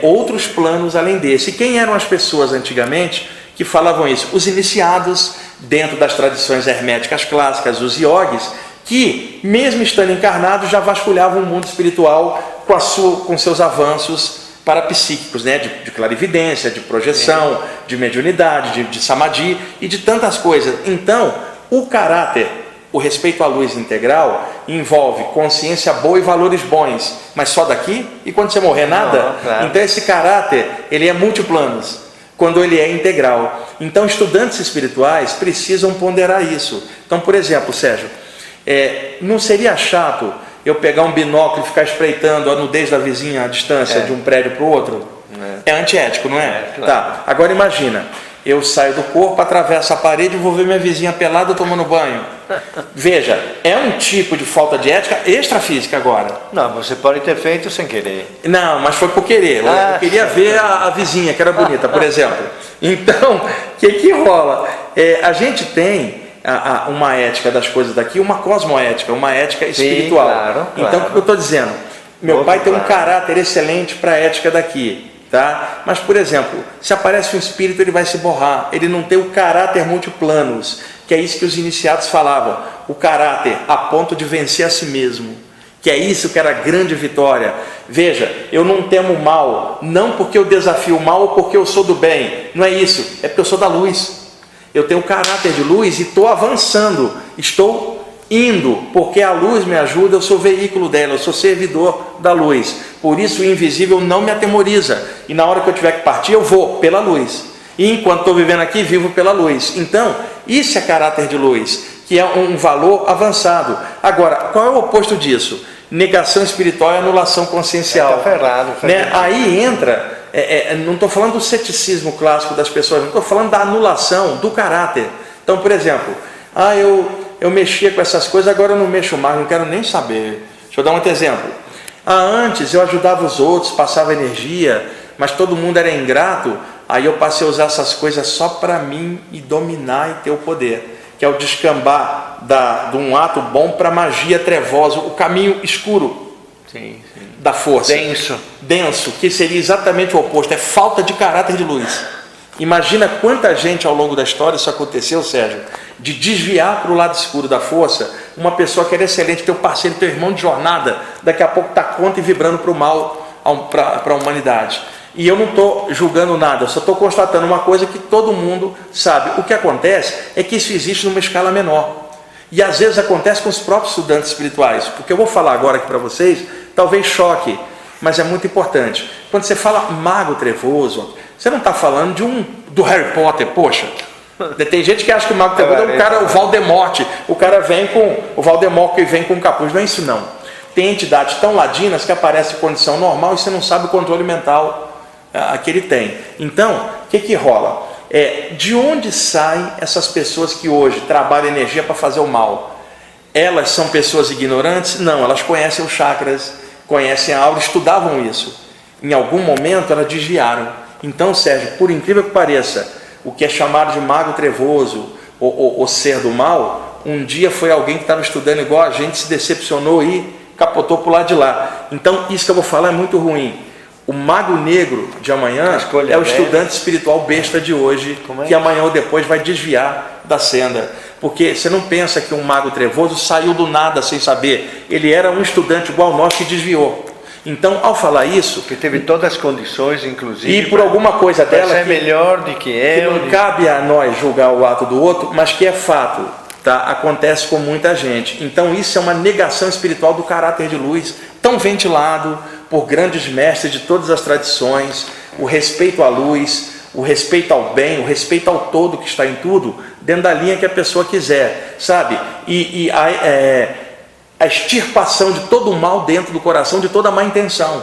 outros planos além desse. E quem eram as pessoas antigamente que falavam isso? Os iniciados dentro das tradições herméticas clássicas, os iogues, que, mesmo estando encarnados, já vasculhavam o mundo espiritual com seus avanços parapsíquicos, né? de clarividência, de projeção, de mediunidade, de samadhi e de tantas coisas. Então, o caráter, o respeito à luz integral, envolve consciência boa e valores bons, mas só daqui, e quando você morrer, nada? Não, claro. Então, esse caráter, ele é multiplanos, quando ele é integral. Então, estudantes espirituais precisam ponderar isso. Então, por exemplo, Sérgio, não seria chato eu pegar um binóculo e ficar espreitando a nudez da vizinha à distância de um prédio para o outro? É antiético, não é? Claro. Tá. Agora imagina, eu saio do corpo, atravesso a parede e vou ver minha vizinha pelada tomando banho. Veja, é um tipo de falta de ética extrafísica agora. Não, você pode ter feito sem querer. Não, mas foi por querer. Eu queria ver a vizinha, que era bonita, por exemplo. Então, o que rola? A gente tem uma ética das coisas daqui, uma cosmoética, uma ética espiritual. Claro. Então, o que eu estou dizendo? Meu pai tem um caráter excelente para a ética daqui, tá? Mas, por exemplo, se aparece um espírito, ele vai se borrar. Ele não tem o caráter multiplanos, que é isso que os iniciados falavam. O caráter a ponto de vencer a si mesmo. Que é isso que era a grande vitória. Veja, eu não temo o mal, não porque eu desafio o mal ou porque eu sou do bem. Não é isso, é porque eu sou da luz. Eu tenho caráter de luz e estou avançando, estou indo, porque a luz me ajuda, eu sou veículo dela, eu sou servidor da luz. Por isso o invisível não me atemoriza. E na hora que eu tiver que partir, eu vou pela luz. E enquanto estou vivendo aqui, vivo pela luz. Então, isso é caráter de luz, que é um valor avançado. Agora, qual é o oposto disso? Negação espiritual e anulação consciencial. Está ferrado. Né? Aí entra... não estou falando do ceticismo clássico das pessoas, não estou falando da anulação do caráter. Então, por exemplo, eu mexia com essas coisas, agora eu não mexo mais, não quero nem saber. Deixa eu dar um outro exemplo. Antes eu ajudava os outros, passava energia, mas todo mundo era ingrato, aí eu passei a usar essas coisas só para mim e dominar e ter o poder, que é o descambar de um ato bom para magia trevosa, o caminho escuro. Sim. Da força. Denso, que seria exatamente o oposto, é falta de caráter de luz. Imagina quanta gente ao longo da história isso aconteceu, Sérgio, de desviar para o lado escuro da força, uma pessoa que era excelente, teu parceiro, teu irmão de jornada, daqui a pouco está contra e vibrando para o mal, para a humanidade. E eu não estou julgando nada, eu só estou constatando uma coisa que todo mundo sabe. O que acontece é que isso existe numa escala menor. E às vezes acontece com os próprios estudantes espirituais, porque eu vou falar agora aqui para vocês, talvez choque, mas é muito importante. Quando você fala mago trevoso, você não está falando do Harry Potter, poxa. Tem gente que acha que o mago trevoso é o Voldemort, o cara vem com o Voldemort que vem com o capuz, não é isso não. Tem entidades tão ladinas que aparecem em condição normal e você não sabe o controle mental que ele tem. Então, o que rola? De onde saem essas pessoas que hoje trabalham energia para fazer o mal? Elas são pessoas ignorantes? Não, elas conhecem os chakras, conhecem a aura, estudavam isso. Em algum momento elas desviaram. Então, Sérgio, por incrível que pareça, o que é chamado de mago trevoso ou ser do mal, um dia foi alguém que estava estudando igual a gente, se decepcionou e capotou para o lado de lá. Então, isso que eu vou falar é muito ruim. O mago negro de amanhã é o estudante espiritual besta de hoje, que amanhã ou depois vai desviar da senda. Porque você não pensa que um mago trevoso saiu do nada sem saber. Ele era um estudante igual nós que desviou. Então, ao falar isso... Que teve todas as condições, inclusive... E por alguma coisa dela... É melhor do que eu... Que não cabe a nós julgar o ato do outro, mas que é fato. Tá? Acontece com muita gente. Então, isso é uma negação espiritual do caráter de luz, tão ventilado por grandes mestres de todas as tradições, o respeito à luz, o respeito ao bem, o respeito ao todo que está em tudo, dentro da linha que a pessoa quiser, sabe? A extirpação de todo o mal dentro do coração, de toda a má intenção.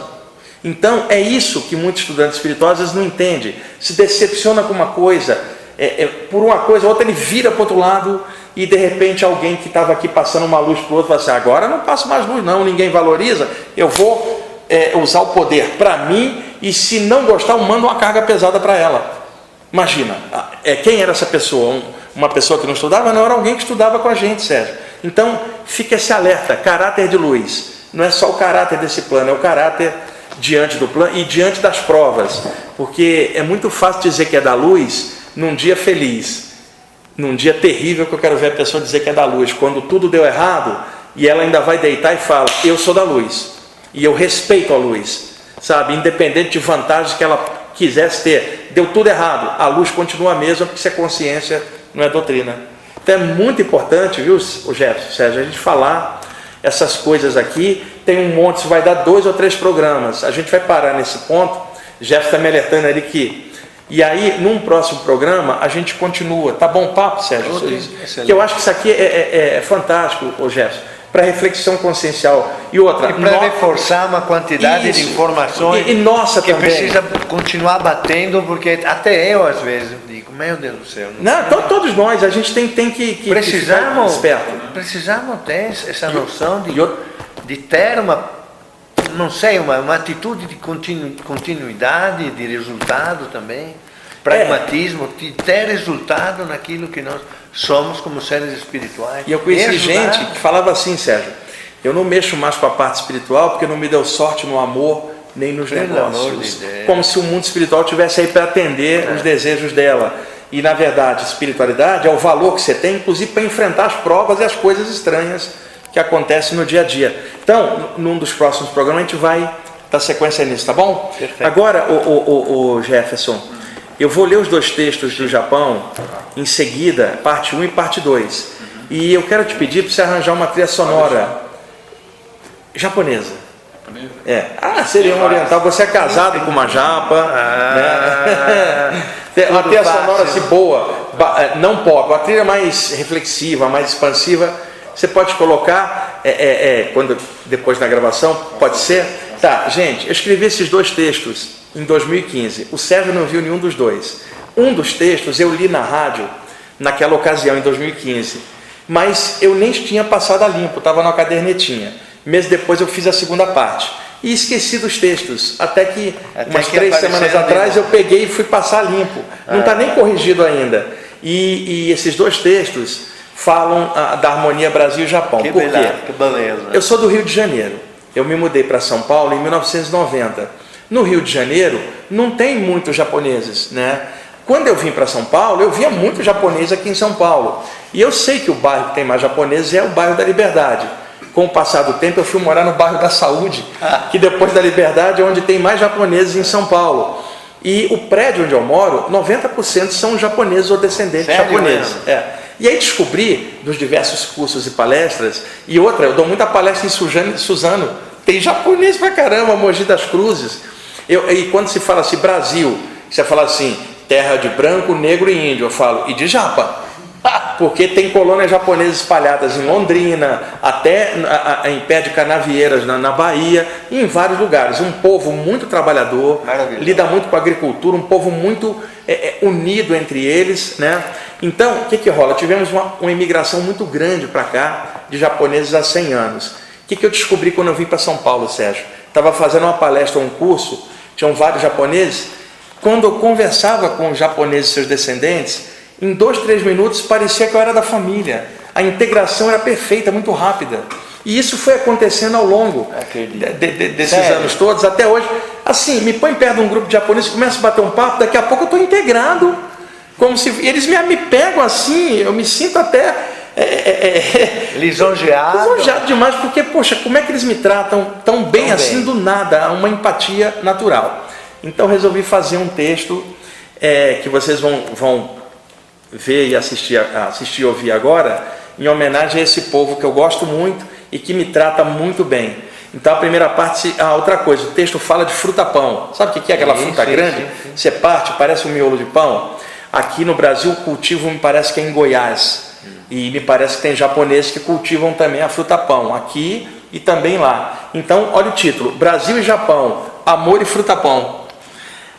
Então, é isso que muitos estudantes espirituais às vezes não entendem. Se decepciona com uma coisa, por uma coisa ou outra, ele vira para o outro lado e de repente alguém que estava aqui passando uma luz para o outro fala assim, agora não passo mais luz não, ninguém valoriza, eu vou usar o poder para mim e se não gostar eu mando uma carga pesada para ela. Imagina, quem era essa pessoa? Uma pessoa que não estudava? Não, era alguém que estudava com a gente, Sérgio. Então, fica esse alerta, caráter de luz. Não é só o caráter desse plano, é o caráter diante do plano e diante das provas. Porque é muito fácil dizer que é da luz num dia feliz. Num dia terrível que eu quero ver a pessoa dizer que é da luz. Quando tudo deu errado e ela ainda vai deitar e fala, eu sou da luz. E eu respeito a luz. Sabe, independente de vantagens que ela quisesse ter. Deu tudo errado. A luz continua a mesma porque isso é consciência, não é doutrina. Então é muito importante, viu, o Jefferson, Sérgio, a gente falar essas coisas aqui. Tem um monte, isso vai dar 2 ou 3 programas. A gente vai parar nesse ponto. O Jefferson está me alertando ali que... E aí, num próximo programa, a gente continua. Tá bom o papo, Sérgio? Que eu acho que isso aqui é fantástico, o Jefferson, para reflexão consciencial. E outra... E para reforçar uma quantidade de informações e nossa que também. Precisa continuar batendo, porque até eu, às vezes, digo, meu Deus do céu. Não, todos nós, a gente tem que ficar esperto. Precisamos ter essa noção de ter uma atitude de continuidade, de resultado também, pragmatismo, de ter resultado naquilo que nós somos como seres espirituais. E eu conheci gente que falava assim, Sérgio, eu não mexo mais com a parte espiritual porque não me deu sorte no amor nem nos negócios. Como se o mundo espiritual tivesse aí para atender os desejos dela. E na verdade, espiritualidade é o valor que você tem, inclusive para enfrentar as provas e as coisas estranhas que acontecem no dia a dia. Então, num dos próximos programas a gente vai dar sequência nisso, tá bom? Perfeito. Agora, o Jefferson, eu vou ler os 2 textos do Japão em seguida, parte 1 e parte 2. E eu quero te pedir para você arranjar uma trilha sonora japonesa. Seria um oriental. Você é casado com uma japa, né? Uma trilha sonora assim boa, não pop, uma trilha mais reflexiva, mais expansiva. Você pode colocar, quando, depois da gravação, pode ser? Tá, gente, eu escrevi esses 2 textos em 2015. O Sérgio não viu nenhum dos 2. Um dos textos eu li na rádio, naquela ocasião, em 2015. Mas eu nem tinha passado a limpo, estava na cadernetinha. Meses depois eu fiz a segunda parte. E esqueci dos textos. Até que umas 3 semanas atrás eu peguei e fui passar limpo. Não está nem corrigido ainda. E esses 2 textos falam da harmonia Brasil e Japão. Por quê? Que beleza. Eu sou do Rio de Janeiro. Eu me mudei para São Paulo em 1990. No Rio de Janeiro não tem muitos japoneses, né? Quando eu vim para São Paulo, eu via muito japonês aqui em São Paulo. E eu sei que o bairro que tem mais japoneses é o bairro da Liberdade. Com o passar do tempo, eu fui morar no bairro da Saúde, que depois da Liberdade é onde tem mais japoneses em São Paulo. E o prédio onde eu moro, 90% são japoneses ou descendentes japoneses. E aí descobri, dos diversos cursos e palestras, e outra, eu dou muita palestra em Suzano, tem japonês pra caramba, Mogi das Cruzes. E quando se fala assim, Brasil, você fala assim, terra de branco, negro e índio, eu falo, e de japa. Porque tem colônias japonesas espalhadas em Londrina, até em pé de Canavieiras, na Bahia, e em vários lugares. Um povo muito trabalhador, lida muito com a agricultura, um povo muito unido entre eles, né? Então, o que rola? Tivemos uma imigração muito grande para cá, de japoneses há 100 anos. O que eu descobri quando eu vim para São Paulo, Sérgio? Estava fazendo uma palestra, um curso, tinham vários japoneses. Quando eu conversava com os japoneses e seus descendentes, em 2, 3 minutos parecia que eu era da família. A integração era perfeita, muito rápida. E isso foi acontecendo ao longo desses anos todos, até hoje. Assim, me põe perto de um grupo de japoneses, começa a bater um papo, daqui a pouco eu estou integrado. Como se eles me pegam assim, eu me sinto até lisonjeado demais, porque, poxa, como é que eles me tratam tão bem assim do nada? Há uma empatia natural. Então resolvi fazer um texto que vocês vão ver e assistir e ouvir agora, em homenagem a esse povo que eu gosto muito e que me trata muito bem. Então a primeira parte, outra coisa, o texto fala de fruta-pão. Sabe o que é aquela fruta grande? Sim. Você parte, parece um miolo de pão. Aqui no Brasil o cultivo me parece que é em Goiás. E me parece que tem japoneses que cultivam também a fruta-pão, aqui e também lá. Então, olha o título, Brasil e Japão, amor e fruta-pão.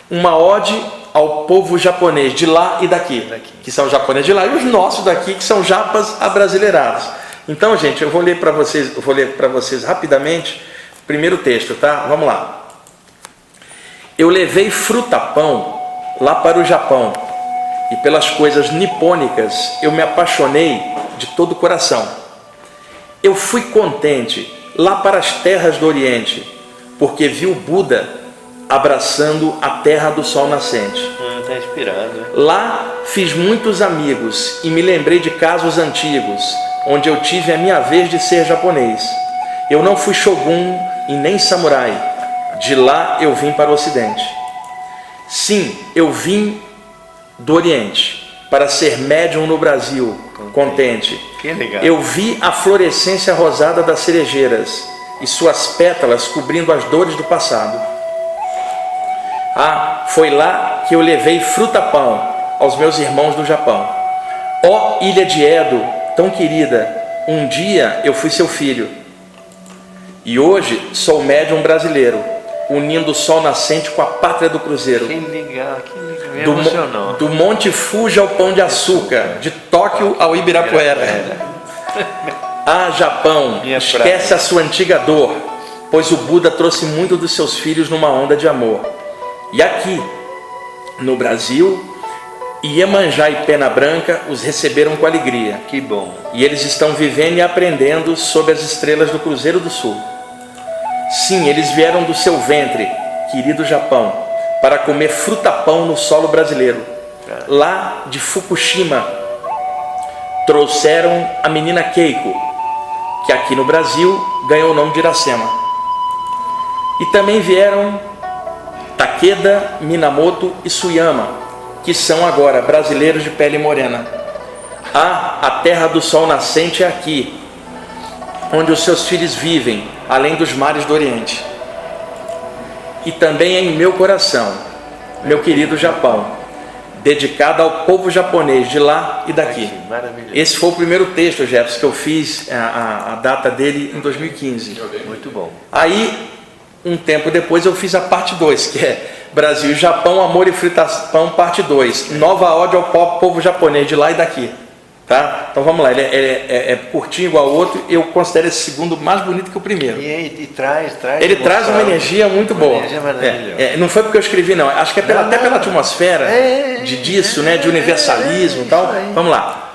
Uma ode ao povo japonês de lá e daqui, que são japoneses de lá, e os nossos daqui, que são japas abrasileirados. Então, gente, eu vou ler para vocês rapidamente o primeiro texto, tá? Vamos lá. Eu levei fruta-pão lá para o Japão, e pelas coisas nipônicas eu me apaixonei de todo o coração. Eu fui contente lá para as terras do Oriente, porque vi o Buda abraçando a terra do sol nascente. Está inspirado, hein? Lá fiz muitos amigos e me lembrei de casos antigos, onde eu tive a minha vez de ser japonês. Eu não fui shogun e nem samurai. De lá eu vim para o Ocidente. Sim, eu vim do Oriente para ser médium no Brasil, contente. Que legal. Eu vi a florescência rosada das cerejeiras e suas pétalas cobrindo as dores do passado. Foi lá que eu levei fruta-pão aos meus irmãos do Japão. Ó ilha de Edo, tão querida, um dia eu fui seu filho. E hoje sou médium brasileiro, unindo o sol nascente com a pátria do cruzeiro. Que legal, me emocionou. Do Monte Fuji ao Pão de Açúcar, de Tóquio ao Ibirapuera. Japão, esquece a sua antiga dor, pois o Buda trouxe muito dos seus filhos numa onda de amor. E aqui, no Brasil, Iemanjá e Pena Branca os receberam com alegria. Que bom. E eles estão vivendo e aprendendo sob as estrelas do Cruzeiro do Sul. Sim, eles vieram do seu ventre, querido Japão, para comer fruta-pão no solo brasileiro. Lá de Fukushima, trouxeram a menina Keiko, que aqui no Brasil ganhou o nome de Iracema. E também vieram Takeda, Minamoto e Suyama, que são agora brasileiros de pele morena. A terra do sol nascente é aqui, onde os seus filhos vivem, além dos mares do Oriente. E também é em meu coração, meu querido Japão, dedicado ao povo japonês de lá e daqui. Maravilhoso. Esse foi o primeiro texto, Jefferson, que eu fiz, a data dele em 2015. Muito bom. Aí, um tempo depois, eu fiz a parte 2, que é Brasil e Japão, amor e fruta-pão, parte 2. Nova ode ao povo japonês de lá e daqui. Tá? Então vamos lá, ele é curtinho igual ao outro, eu considero esse segundo mais bonito que o primeiro. E traz ele traz uma energia muito boa. Energia maravilhosa. Não foi porque eu escrevi, não. Acho que é até pela atmosfera disso, né, de universalismo e tal. Vamos lá.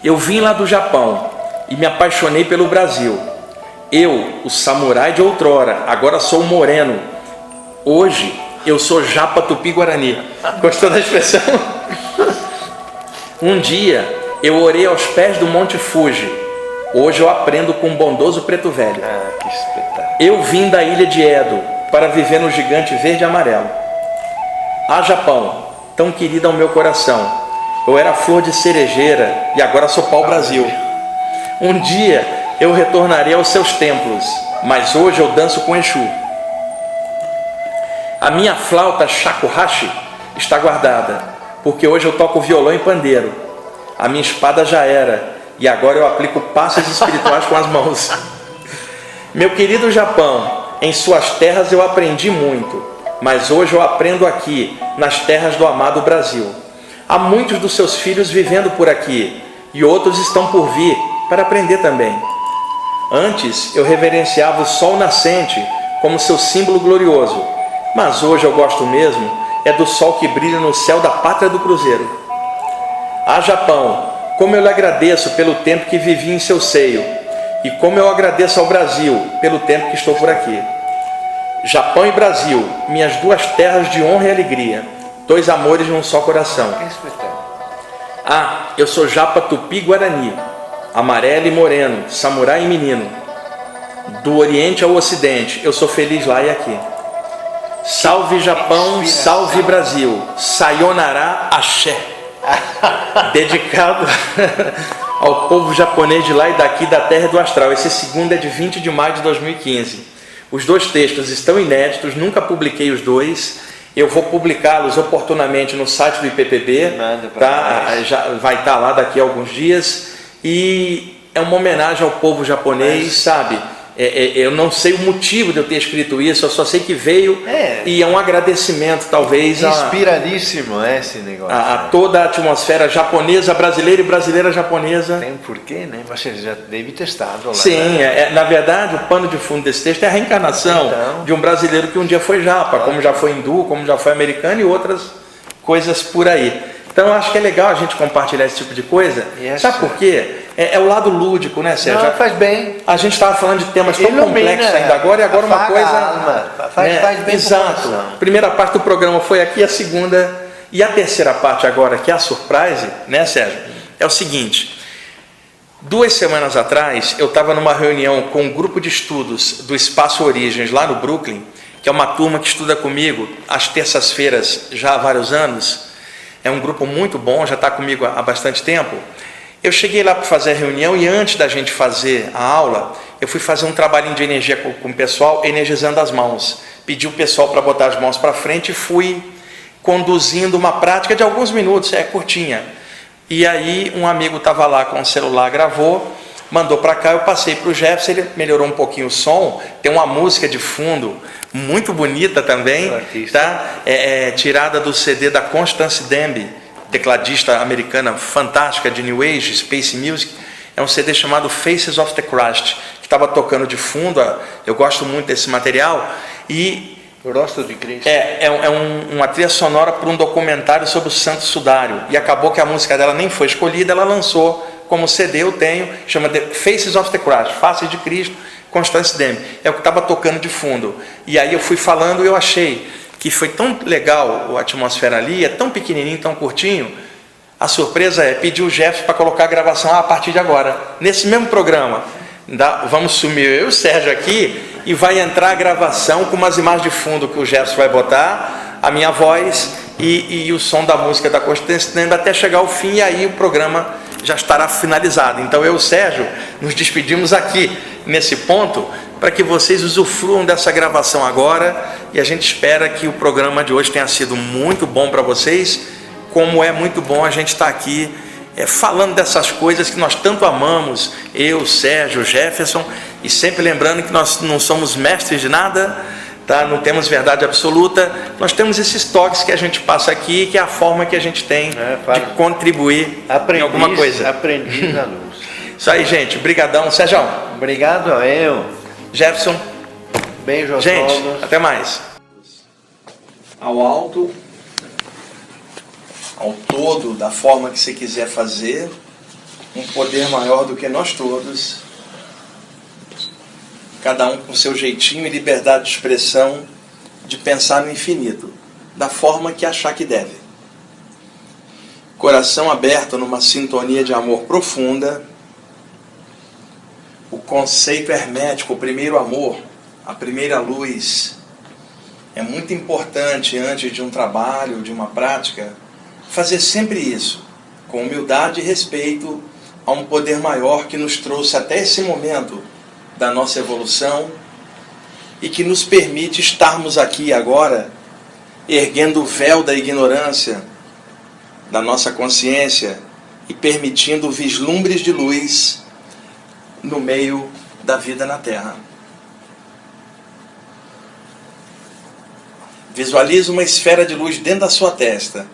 Eu vim lá do Japão e me apaixonei pelo Brasil. Eu, o samurai de outrora, agora sou moreno. Hoje eu sou japa tupi-guarani. Gostou da expressão? Um dia eu orei aos pés do Monte Fuji. Hoje eu aprendo com o bondoso preto velho. Que espetáculo. Eu vim da ilha de Edo para viver no gigante verde e amarelo. Japão, tão querido ao meu coração. Eu era flor de cerejeira e agora sou pau-brasil. Um dia eu retornarei aos seus templos, mas hoje eu danço com Exu. A minha flauta shakuhachi está guardada, porque hoje eu toco violão e pandeiro. A minha espada já era, e agora eu aplico passos espirituais com as mãos. Meu querido Japão, em suas terras eu aprendi muito, mas hoje eu aprendo aqui, nas terras do amado Brasil. Há muitos dos seus filhos vivendo por aqui, e outros estão por vir para aprender também. Antes eu reverenciava o sol nascente como seu símbolo glorioso, mas hoje eu gosto mesmo é do sol que brilha no céu da pátria do cruzeiro. Japão, como eu lhe agradeço pelo tempo que vivi em seu seio, E como eu agradeço ao Brasil pelo tempo que estou por aqui. Japão e Brasil, minhas duas terras de honra e alegria, dois amores num só coração. Que espetáculo. Ah, eu sou japa tupi-guarani, amarelo e moreno, samurai e menino. Do Oriente ao Ocidente, eu sou feliz lá e aqui. Salve Japão, salve Brasil, sayonara, axé. Dedicado ao povo japonês de lá e daqui da Terra do Astral. Esse segundo é de 20 de maio de 2015. Os dois textos estão inéditos, nunca publiquei os dois. Eu vou publicá-los oportunamente no site do IPPB, tá? Já vai estar lá daqui a alguns dias. E é uma homenagem ao povo japonês, sabe? Eu não sei o motivo de eu ter escrito isso, eu só sei que veio e é um agradecimento, talvez, inspiradíssimo esse negócio. A toda a atmosfera japonesa, brasileira e brasileira japonesa. Tem um porquê, né? Mas você já deve ter estado lá. Sim, né? Na verdade, o pano de fundo desse texto é a reencarnação de um brasileiro que um dia foi japa, como já foi hindu, como já foi americano e outras coisas por aí. Então, eu acho que é legal a gente compartilhar esse tipo de coisa. Sabe por quê? É o lado lúdico, né, Sérgio? Não, faz bem. A gente estava falando de temas tão complexos ainda agora, e agora uma coisa... Alma. Faz bem. Exato. A primeira parte do programa foi aqui, a segunda... E a terceira parte agora, que é a surprise, né, Sérgio? É o seguinte. 2 semanas atrás, eu estava numa reunião com um grupo de estudos do Espaço Origens, lá no Brooklyn, que é uma turma que estuda comigo às terças-feiras já há vários anos. É um grupo muito bom, já está comigo há bastante tempo. Eu cheguei lá para fazer a reunião e antes da gente fazer a aula, eu fui fazer um trabalhinho de energia com o pessoal, energizando as mãos. Pedi o pessoal para botar as mãos para frente e fui conduzindo uma prática de alguns minutos, curtinha. E aí um amigo estava lá com o celular, gravou, mandou para cá, eu passei para o Jefferson, ele melhorou um pouquinho o som, tem uma música de fundo muito bonita também, tá? Tirada do CD da Constance Demby, tecladista americana fantástica de New Age, Space Music. É um CD chamado Faces of the Christ, que estava tocando de fundo. Eu gosto muito desse material. E o rosto de Cristo. Uma trilha sonora para um documentário sobre o Santo Sudário. E acabou que a música dela nem foi escolhida, ela lançou como CD, eu tenho, chama The Faces of the Christ, Faces de Cristo, Constance Demby. É o que estava tocando de fundo. E aí eu fui falando e eu achei que foi tão legal a atmosfera ali, é tão pequenininho, tão curtinho. A surpresa é pedir o Jeff para colocar a gravação a partir de agora, nesse mesmo programa. Vamos sumir eu e o Sérgio aqui e vai entrar a gravação com umas imagens de fundo que o Jeff vai botar, a minha voz e o som da música da Constance Demby até chegar ao fim, e aí o programa já estará finalizado. Então eu e o Sérgio nos despedimos aqui nesse ponto para que vocês usufruam dessa gravação agora, e a gente espera que o programa de hoje tenha sido muito bom para vocês, como é muito bom a gente estar aqui falando dessas coisas que nós tanto amamos, eu, Sérgio, Jefferson, e sempre lembrando que nós não somos mestres de nada, tá? Não temos verdade absoluta, nós temos esses toques que a gente passa aqui, que é a forma que a gente tem de contribuir em alguma coisa. Aprendiz na luz. Isso aí, gente. Brigadão. Sérgio. Obrigado a eu. Jefferson. Beijo a gente, todos. Até mais. Ao alto, ao todo, da forma que você quiser fazer, um poder maior do que nós todos, cada um com seu jeitinho e liberdade de expressão, de pensar no infinito, da forma que achar que deve. Coração aberto numa sintonia de amor profunda, o conceito hermético, o primeiro amor, a primeira luz, é muito importante antes de um trabalho, de uma prática, fazer sempre isso, com humildade e respeito a um poder maior que nos trouxe até esse momento da nossa evolução e que nos permite estarmos aqui agora, erguendo o véu da ignorância da nossa consciência e permitindo vislumbres de luz no meio da vida na Terra. Visualize uma esfera de luz dentro da sua testa,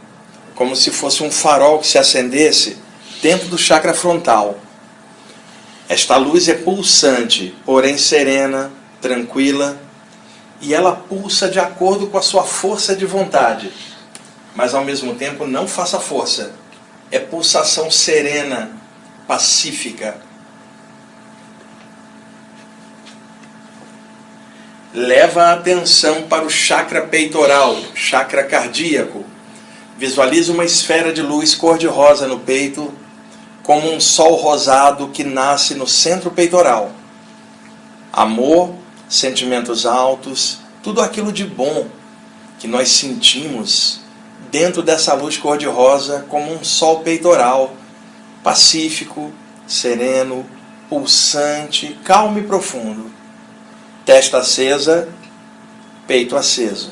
como se fosse um farol que se acendesse dentro do chakra frontal. Esta luz é pulsante, porém serena, tranquila, e ela pulsa de acordo com a sua força de vontade. Mas ao mesmo tempo não faça força. É pulsação serena, pacífica. Leva a atenção para o chakra peitoral, chakra cardíaco. Visualiza uma esfera de luz cor-de-rosa no peito, como um sol rosado que nasce no centro peitoral. Amor, sentimentos altos, tudo aquilo de bom que nós sentimos dentro dessa luz cor-de-rosa, como um sol peitoral, pacífico, sereno, pulsante, calmo e profundo. Testa acesa, peito aceso.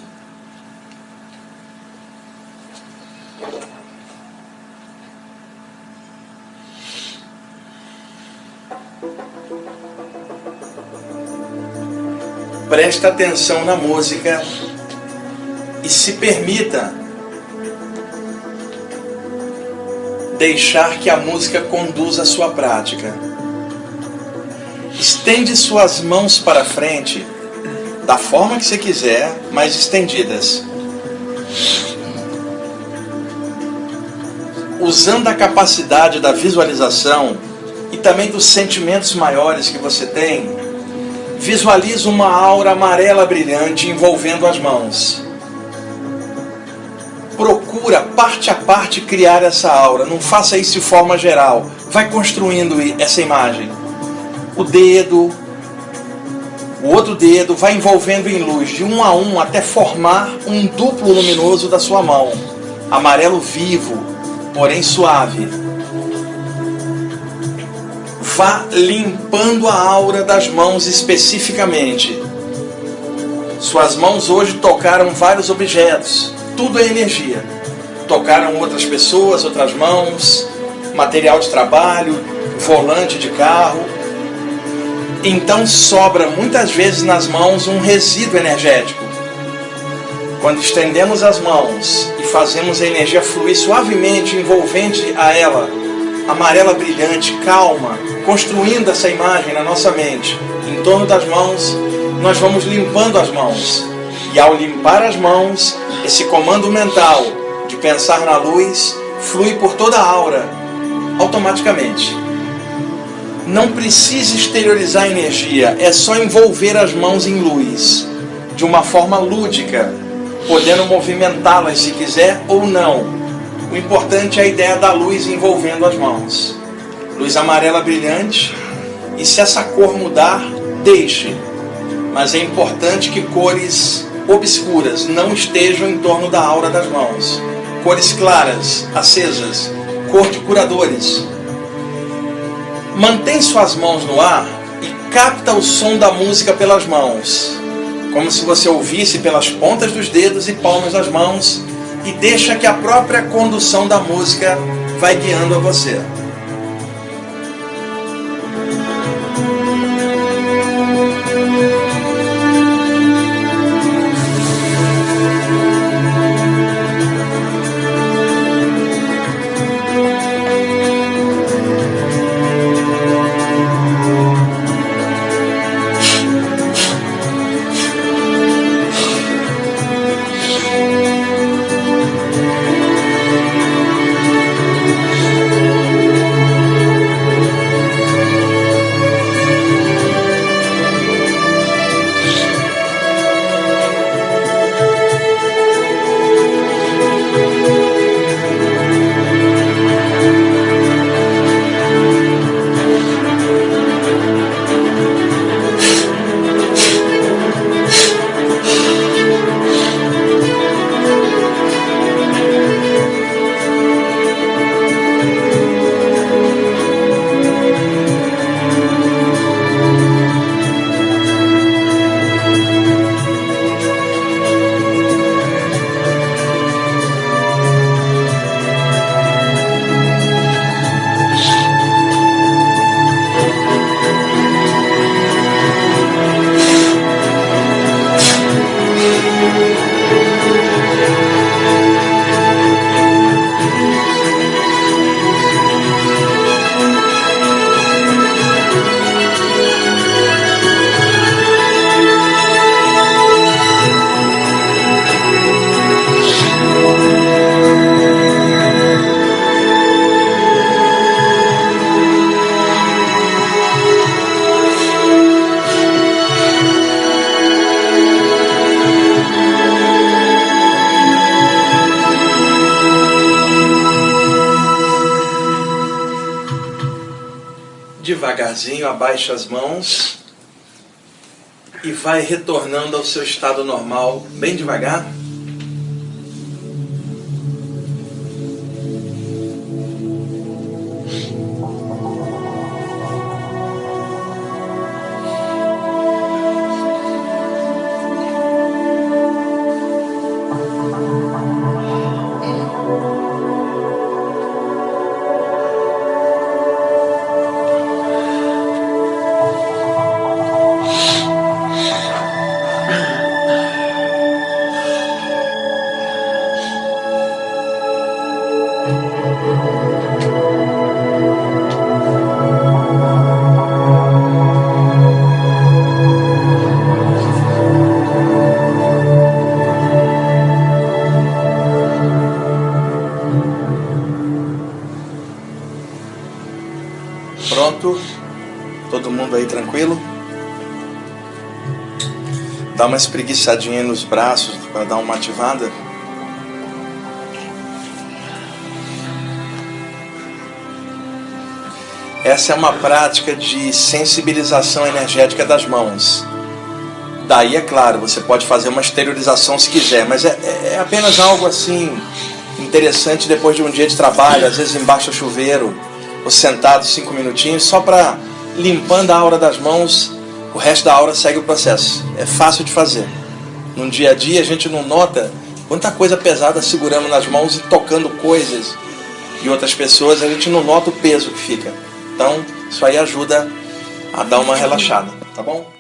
Presta atenção na música e se permita deixar que a música conduza a sua prática. Estende suas mãos para frente, da forma que você quiser, mas estendidas. Usando a capacidade da visualização e também dos sentimentos maiores que você tem, visualiza uma aura amarela brilhante envolvendo as mãos. Procura, parte a parte, criar essa aura. Não faça isso de forma geral. Vai construindo essa imagem. O dedo, o outro dedo, vai envolvendo em luz, de um a um, até formar um duplo luminoso da sua mão. Amarelo vivo, porém suave. Vá limpando a aura das mãos especificamente. Suas mãos hoje tocaram vários objetos. Tudo é energia. Tocaram outras pessoas, outras mãos, material de trabalho, volante de carro. Então sobra muitas vezes nas mãos um resíduo energético. Quando estendemos as mãos e fazemos a energia fluir suavemente, envolvente a ela, amarela brilhante, calma, construindo essa imagem na nossa mente, em torno das mãos, nós vamos limpando as mãos. E ao limpar as mãos, esse comando mental de pensar na luz flui por toda a aura, automaticamente. Não precisa exteriorizar a energia, é só envolver as mãos em luz, de uma forma lúdica, podendo movimentá-las se quiser ou não. O importante é a ideia da luz envolvendo as mãos. Luz amarela brilhante, e se essa cor mudar, deixe. Mas é importante que cores obscuras não estejam em torno da aura das mãos. Cores claras, acesas, cor de curadores. Mantém suas mãos no ar e capta o som da música pelas mãos, como se você ouvisse pelas pontas dos dedos e palmas das mãos, e deixa que a própria condução da música vai guiando a você. Devagarzinho, abaixa as mãos e vai retornando ao seu estado normal, bem devagar. Pronto? Todo mundo aí tranquilo? Dá uma espreguiçadinha nos braços para dar uma ativada. Essa é uma prática de sensibilização energética das mãos. Daí, é claro, você pode fazer uma exteriorização se quiser, mas é apenas algo assim interessante depois de um dia de trabalho, às vezes embaixo do chuveiro, ou sentado 5 minutinhos, só para limpando a aura das mãos, o resto da aura segue o processo. É fácil de fazer. No dia a dia a gente não nota quanta coisa pesada seguramos nas mãos e tocando coisas de outras pessoas, a gente não nota o peso que fica. Então, isso aí ajuda a dar uma relaxada, tá bom?